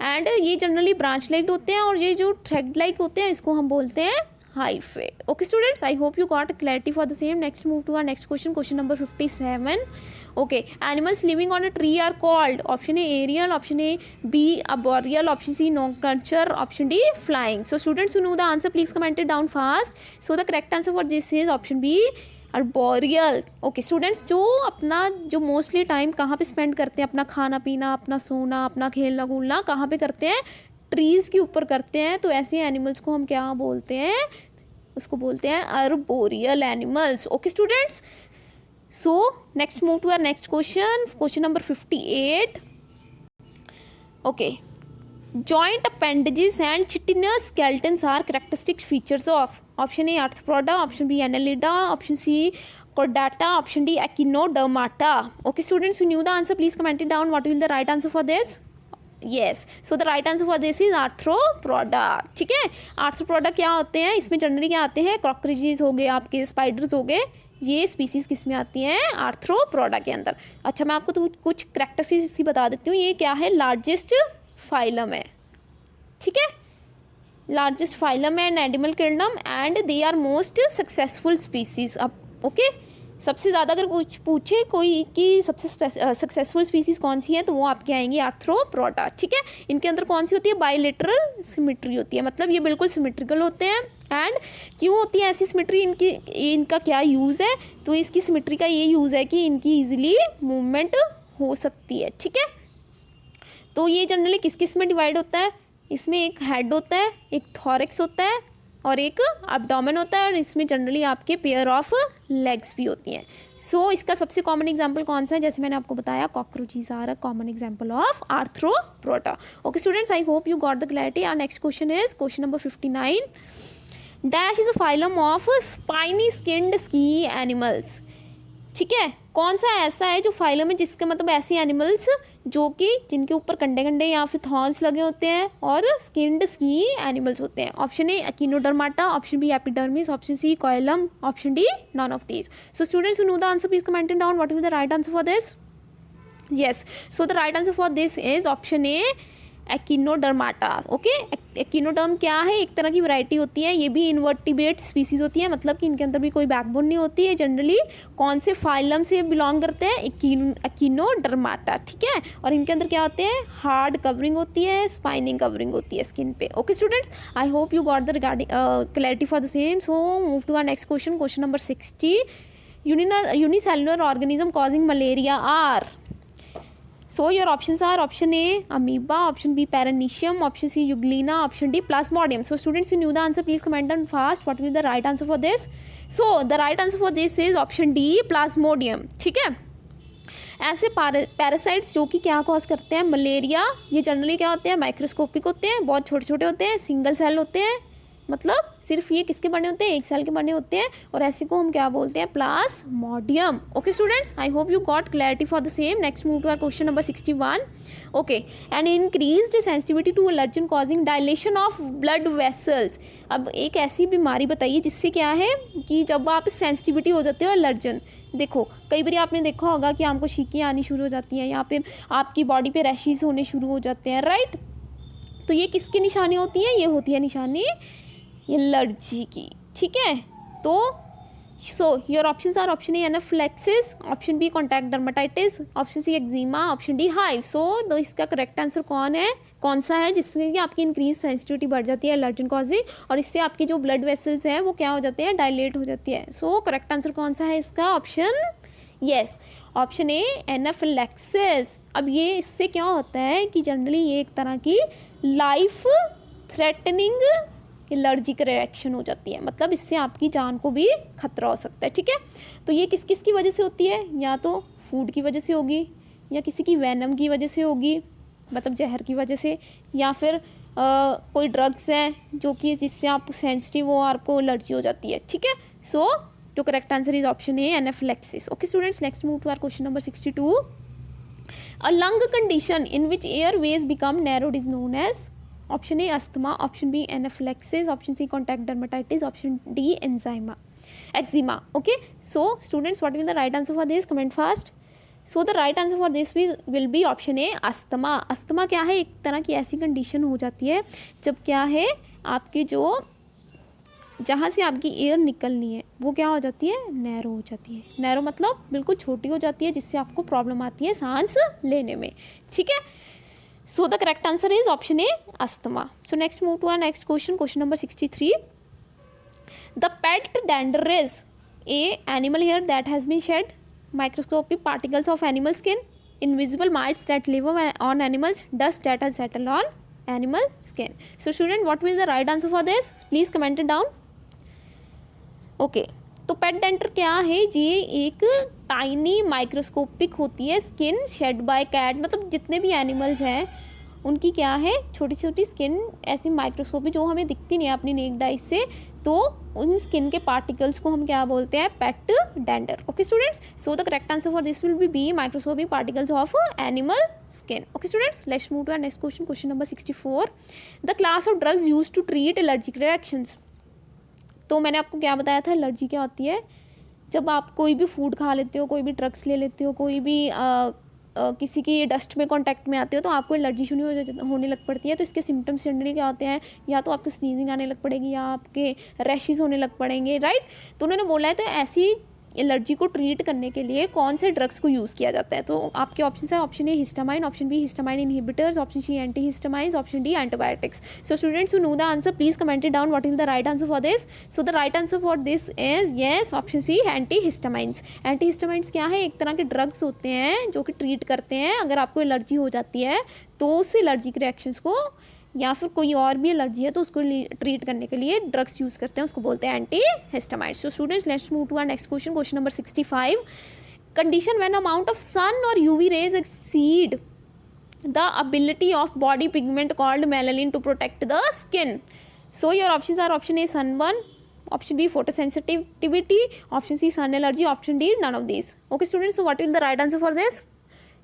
एंड ये जनरली ब्रांच लाइक होते हैं और ये जो थ्रेड लाइक होते हैं इसको हम बोलते हैं hyphae. Okay students, I hope you got clarity for the same. Next move to our next question, question number 57. Okay, animals living on a tree are called. Option A aerial, option A B arboreal, option C no culture, option D flying. So students who know the answer, please comment it down fast. So the correct answer for this is option B, arboreal. Okay students, जो अपना जो mostly time कहाँ पे spend करते हैं, अपना खाना पीना, अपना सोना, अपना खेलना कूदना कहाँ पे करते हैं, ट्रीज़ के ऊपर करते हैं. तो ऐसे एनिमल्स को हम क्या बोलते हैं, उसको बोलते हैं arboreal animals. Okay students, so next move to our next question, question number 58. Okay, joint appendages and chitinous skeletons are characteristic features of. Option A arthropoda, option B annelida, option C chordata, option D echinodermata. Okay students, who knew the answer, please comment it down. What will the right answer for this? Yes, so the right answer for this is arthropoda. ठीक है, arthropoda क्या होते हैं, इसमें generally क्या आते हैं, cockroaches हो गए, आपके स्पाइडर्स हो गए, ये स्पीसीज किस में आती हैं, आर्थ्रोपोडा के अंदर. अच्छा, मैं आपको तो कुछ करेक्टरिस्टिक्स बता देती हूँ. ये क्या है, लार्जेस्ट फाइलम है, ठीक है, लार्जेस्ट फाइलम है in animal kingdom and they are most successful species. अब ओके, सबसे ज़्यादा अगर कुछ पूछे कोई कि सबसे सक्सेसफुल स्पीसीज कौन सी है, तो वो आपके आएंगी आर्थ्रोपोडा. ठीक है, इनके अंदर कौन सी होती है, बाइलेटरल सिमेट्री होती है, मतलब ये बिल्कुल सिमेट्रिकल होते हैं. एंड क्यों होती है ऐसी सिमेट्री, इनका क्या यूज़ है, तो इसकी सिमेट्री का ये यूज़ है कि इनकी ईजिली मूवमेंट हो सकती है. ठीक है, तो ये जनरली किस किस में डिवाइड होता है, इसमें एक हेड होता है, एक थॉरैक्स होता है और एक एब्डोमेन होता है, और इसमें जनरली आपके पेयर ऑफ लेग्स भी होती हैं. सो इसका सबसे कॉमन एग्जांपल कौन सा है, जैसे मैंने आपको बताया, cockroaches are a common example of arthropoda. Okay students, I hope you got the clarity. Our next question is question number 59. Dash is a phylum of spiny skinned ski animals. ठीक है, कौन सा ऐसा है जो फाइलम है जिसका मतलब ऐसे एनिमल्स जो कि जिनके ऊपर कंडे कंडे या फिर थॉर्न्स लगे होते हैं और स्किन्ड ski एनिमल्स होते हैं. Option A echinodermata, option B epidermis, option C coelom, option D none of these. So students who know the answer, please comment it down. What will be the right answer for this? Yes, so the right answer for this is option A, echinodermata. Okay, echinoderm क्या है? एक तरह की variety होती है, ये भी invertebrate species होती है, मतलब कि इनके अंदर भी कोई बैकबोन नहीं होती है. जनरली कौन से फाइलम से बिलोंग करते हैं? एक्िनोडर्माटा. ठीक है, और इनके अंदर क्या होते हैं? हार्ड कवरिंग होती है, स्पाइनिंग कवरिंग होती है स्किन पे. Okay students, I hope you got the regarding clarity for the same. So move to our next question. Question number 60. Unicellular organism causing malaria are. So your options are option A, amoeba, option B, paramecium, option C, euglena, option D, plasmodium. So students, you knew the answer, please comment down fast. What will be the right answer for this? So the right answer for this is option D, plasmodium. ठीक है, ऐसे parasites जो कि क्या cause करते हैं? Malaria. ये generally क्या होते हैं? माइक्रोस्कोपिक होते हैं, बहुत छोटे छोटे होते हैं, सिंगल सेल होते हैं, मतलब सिर्फ ये किसके बने होते हैं? एक सेल के बने होते हैं, और ऐसे को हम क्या बोलते हैं? Plasmodium. Okay students, I hope you got clarity for the same. Next move to our question number 61. Okay, and increased sensitivity to allergen causing dilation of blood vessels. अब एक ऐसी बीमारी बताइए जिससे क्या है कि जब आप सेंसिटिविटी हो जाते हो एलर्जन, देखो कई बार आपने देखा होगा कि आपको छींकें आनी शुरू हो जाती हैं, या फिर आपकी बॉडी पे रैशेस होने शुरू हो जाते हैं, राइट? तो ये किसकी निशानी होती है? ये होती है निशानी एलर्जी की. ठीक है, तो so your options are option A anaphylaxis, option B contact dermatitis, option C eczema, option D hive. So इसका करेक्ट आंसर कौन सा है जिसमें कि आपकी इंक्रीज सेंसिटिविटी बढ़ जाती है एलर्जन कॉजिंग, और इससे आपकी जो ब्लड वेसल्स हैं वो क्या हो जाते हैं? डायलेट हो जाती है. सो करेक्ट आंसर कौन सा है इसका? Option yes, option A anaphylaxis. अब ये इससे क्या होता है कि जनरली ये एक तरह की लाइफ थ्रेटनिंग एलर्जिक रिएक्शन हो जाती है, मतलब इससे आपकी जान को भी खतरा हो सकता है. ठीक है, तो ये किस किस की वजह से होती है? या तो फूड की वजह से होगी, या किसी की वेनम की वजह से होगी, मतलब जहर की वजह से, या फिर कोई ड्रग्स हैं जो कि जिससे आप सेंसिटिव हो, आपको एलर्जी हो जाती है. ठीक है, सो तो correct answer is option A anaphylaxis. Okay students, next move to our question number 62. A lung condition in which airways become narrowed is known as. Option A asthma, option B anaphylaxis, option C contact dermatitis, option D eczema. Okay, so students, what will the right answer for this? Comment fast. So the right answer for this will be option A asthma. Asthma क्या है? एक तरह की ऐसी condition हो जाती है जब क्या है आपकी जो जहाँ से आपकी एयर निकलनी है वो क्या हो जाती है? नैरो हो जाती है. नैरो मतलब बिल्कुल छोटी हो जाती है, जिससे आपको प्रॉब्लम आती है सांस लेने में. ठीक है, so the correct answer is option A asthma. So next move to our next question number 63. The pet dander is A, animal hair that has been shed, microscopic particles of animal skin, invisible mites that live on animals, dust that has settled on animal skin. So student, what will the right answer for this? Please comment it down. Okay, तो पेट denter क्या है? ये एक tiny microscopic होती है skin shade bye cat, मतलब जितने भी एनिमल्स हैं उनकी क्या है? छोटी छोटी स्किन ऐसी माइक्रोस्कोपिक जो हमें दिखती नहीं है अपनी नेक्ड आई से, तो उन स्किन के पार्टिकल्स को हम क्या बोलते हैं? Pet dander. Okay students, so the correct answer for this will be microscopic particles of animal skin. Okay students, let's move to our next question number 64. The class of drugs used to treat allergic reactions. तो मैंने आपको क्या बताया था allergy क्या होती है? जब आप कोई भी फूड खा लेते हो, कोई भी ड्रग्स ले लेते हो, कोई भी किसी की डस्ट में कांटेक्ट में आते हो, तो आपको एलर्जी शुरू होने लग पड़ती है. तो इसके सिम्टम्स जनरली क्या होते हैं? या तो आपको स्नीजिंग आने लग पड़ेगी, या आपके रैशेस होने लग पड़ेंगे, राइट? तो उन्होंने बोला है तो ऐसी एलर्जी को ट्रीट करने के लिए कौन से ड्रग्स को यूज़ किया जाता है? तो आपके ऑप्शन है option A histamine, option B histamine inhibitors, option C antihistamines, option D antibiotics. So students who know the answer please comment it down. What is the right answer for this? So the right answer for this is yes, option C antihistamines. Antihistamines क्या है? एक तरह के drugs होते हैं जो कि treat करते हैं अगर आपको एलर्जी हो जाती है, तो उस एलर्जिक रिएक्शंस को या फिर कोई और भी एलर्जी है तो उसको ट्रीट करने के लिए ड्रग्स यूज़ करते हैं, उसको बोलते हैं antihistamines. So students, let's move to our next question number 65. Condition when amount of sun or UV rays exceed the ability of body pigment called melanin to protect the skin. So your options are option A sunburn, option B photosensitivity, option C sun allergy, option D none of this. Okay students, so what will the right answer for this?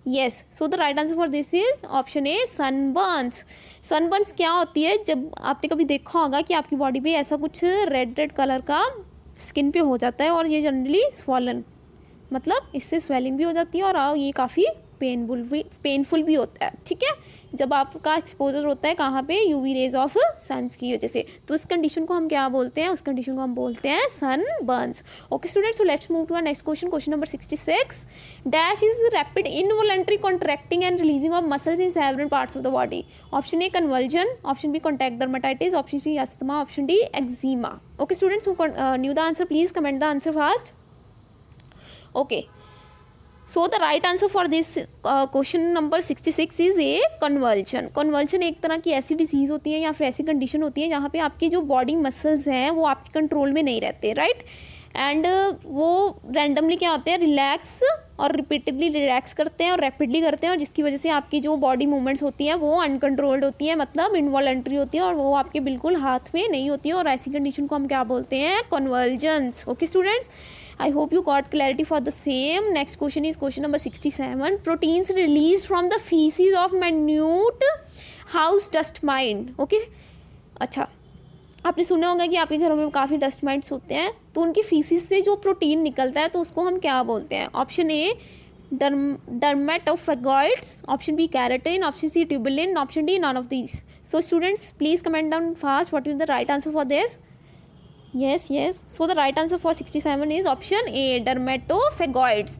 Yes, so the right answer for this is option A sunburns. Sunburns क्या होती है? जब आपने कभी देखा होगा कि आपकी बॉडी पे ऐसा कुछ रेड कलर का स्किन पे हो जाता है, और ये जनरली स्वॉलन, मतलब इससे स्वेलिंग भी हो जाती है और ये काफ़ी पेनफुल भी होता है, ठीक है, जब आपका एक्सपोजर होता है कहाँ पे, यूवी रेज ऑफ सन्स की वजह से, तो इस कंडीशन को हम क्या बोलते हैं, उस कंडीशन को हम बोलते हैं sunburns. Okay students, so let's move to our next question, question number 66। Dash is rapid involuntary contracting and releasing of muscles in several parts of the body. Option A conversion, option B contact dermatitis, option C asthma, option D eczema. Okay students, who knew the answer please comment the answer fast. Okay, so the right answer for this question number 66 is A conversion. Conversion एक तरह की ऐसी disease होती है या फिर ऐसी condition होती है जहाँ पे आपकी जो बॉडी मसल्स हैं वो आपके कंट्रोल में नहीं रहते, राइट, एंड वो रैंडमली क्या होते हैं, रिलैक्स और रिपीटेडली रिलैक्स करते हैं और रैपिडली करते हैं, और जिसकी वजह से आपकी जो बॉडी मूवमेंट्स होती हैं वो अनकंट्रोल्ड होती है, मतलब इनवॉलंटरी होती है और वो आपके बिल्कुल हाथ में नहीं होती है, और ऐसी कंडीशन को हम क्या बोलते हैं, convergence. Okay students, I hope you got clarity for the same. Next question is question number 67. Proteins released from the feces of minute house dust mite. Okay? अच्छा, आपने सुना होगा कि आपके घरों में काफ़ी डस्ट माइट्स होते हैं, तो उनकी फीसिस से जो प्रोटीन निकलता है तो उसको हम क्या बोलते हैं। Option A dermatophagoides, option B keratin, option C tubulin, option D none of these. So students please comment down fast what is the right answer for this. yes yes, so the right answer for 67 is option A dermatophagoids।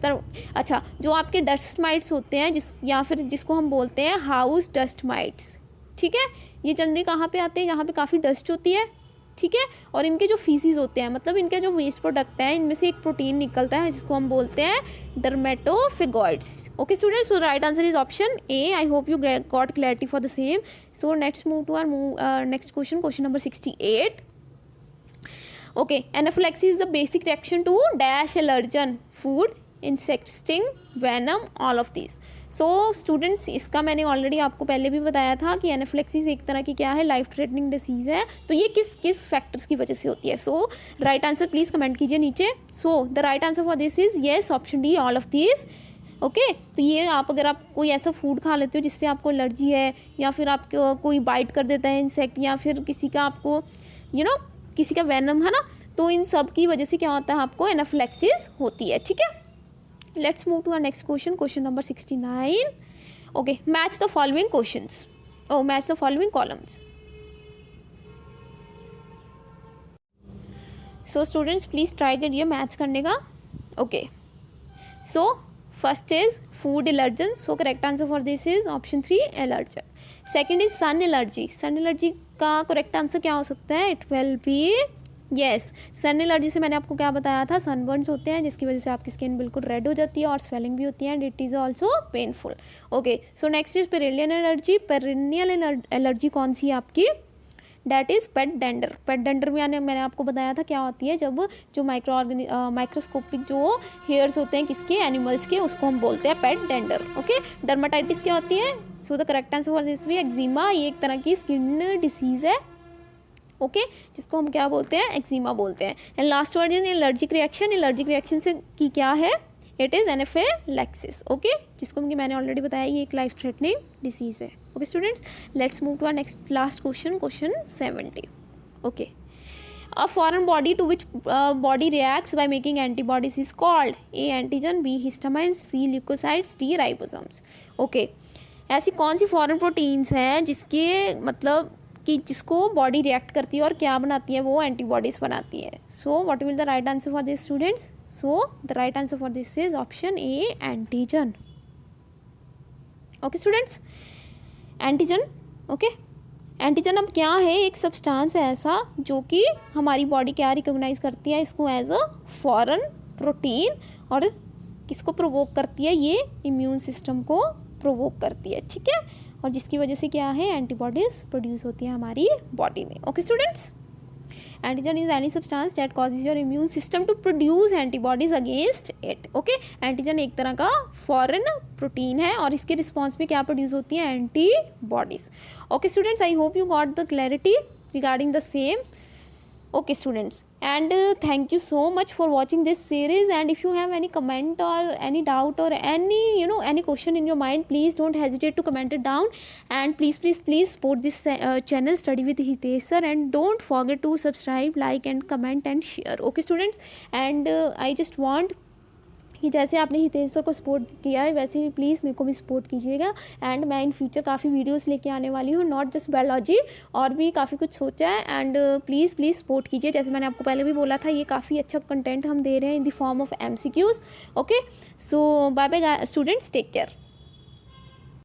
अच्छा, जो आपके dust mites होते हैं या फिर जिसको हम बोलते हैं हाउस डस्ट माइट्स, ठीक है, ये जनरली कहाँ पे आते हैं, जहाँ पे काफ़ी डस्ट होती है, ठीक है, और इनके जो फीसिस होते हैं, मतलब इनके जो वेस्ट प्रोडक्ट है, इनमें से एक प्रोटीन निकलता है जिसको हम बोलते हैं dermatophagoides. Okay students, so right answer is option A. I hope you got clarity for the same. So let's move to our next question, question number 68। Okay, anaphylaxis is the basic reaction to dash allergen, food, insect sting, venom, all of these. So students, इसका मैंने already आपको पहले भी बताया था कि anaphylaxis एक तरह की क्या है, लाइफ थ्रेटनिंग डिसीज़ है। तो ये किस किस फैक्टर्स की वजह से होती है। सो राइट आंसर प्लीज़ कमेंट कीजिए नीचे। सो the right answer for this is yes, option D all of these. Okay, तो ये अगर आप कोई ऐसा फूड खा लेते हो जिससे आपको एलर्जी है, या फिर आपको कोई बाइट कर देता है इंसेक्ट, या फिर किसी का आपको किसी का वेनम है ना, तो इन सब की वजह से क्या होता है, आपको एनाफिलैक्सिस होती है, ठीक है। Let's move to our next question, question number 69। Okay, match the following questions, match the following columns. So students please try करिए मैच करने का। Okay, so first is food allergen, so correct answer for this is option 3 allergen. Second is sun allergy, sun allergy का correct answer क्या हो सकता है, it will be yes, sun allergy से मैंने आपको क्या बताया था, सनबर्न्स होते हैं जिसकी वजह से आपकी स्किन बिल्कुल रेड हो जाती है और स्वेलिंग भी होती है, and it is also painful. Okay, so next is perennial allergy. Perennial allergy कौन सी है आपकी, that is pet dander. Pet dander में मैंने आपको बताया था क्या होती है, जब जो माइक्रोस्कोपिक जो हेयर्स होते हैं किसके, एनिमल्स के, उसको हम बोलते हैं पेट डेंडर। ओके, डर्माटाइटिस क्या होती है, so the correct answer for this भी एक्जिमा, ये एक तरह की स्किन डिसीज़ है, ओके, जिसको हम क्या बोलते हैं, एक्जिमा बोलते हैं। And last word is allergic reaction. Allergic reaction से की क्या है, इट इज़ एनाफिलैक्सिस, ओके, जिसको मैंने ऑलरेडी बताया ये एक लाइफ थ्रेटनिंग डिसीज़ है। Okay students, let's move to our next last question, question 70। Okay, a foreign body to which body reacts by making antibodies is called A antigen, B histamines, C leukocytes, D ribosomes। Okay, ऐसी कौन सी foreign proteins हैं जिसके मतलब कि जिसको body react करती है और क्या बनाती है, वो एंटीबॉडीज़ बनाती है। सो what will the right answer for this students, so the right answer for this is option A antigen. Okay students, antigen, okay, antigen अब क्या है, एक सब्सटेंस है ऐसा जो कि हमारी बॉडी क्या रिकॉग्नाइज करती है इसको एज अ फॉरेन प्रोटीन, और किसको प्रोवोक करती है, ये इम्यून सिस्टम को प्रोवोक करती है, ठीक है, और जिसकी वजह से क्या है, एंटीबॉडीज प्रोड्यूस होती है हमारी बॉडी में। Okay students, antigen is any substance that causes your immune system to produce antibodies against it. Okay, antigen एक तरह का फॉरेन प्रोटीन है और इसके रिस्पॉन्स में क्या प्रोड्यूस होती है, antibodies. Okay students, I hope you got the clarity regarding the same. Okay students, and thank you so much for watching this series, and if you have any comment or any doubt or any question in your mind, please don't hesitate to comment it down, and please support this channel Study with Hitesh sir, and don't forget to subscribe, like and comment and share. Okay students, and I just want कि जैसे आपने Hitesh sir को support किया है वैसे ही please मेरे को भी सपोर्ट कीजिएगा। एंड मैं इन फ्यूचर काफ़ी वीडियोस लेके आने वाली हूँ, नॉट जस्ट बायोलॉजी, और भी काफ़ी कुछ सोचा है। एंड प्लीज़ सपोर्ट कीजिए। जैसे मैंने आपको पहले भी बोला था, ये काफ़ी अच्छा कंटेंट हम दे रहे हैं in the form of MCQs। Okay, so bye bye students, take care.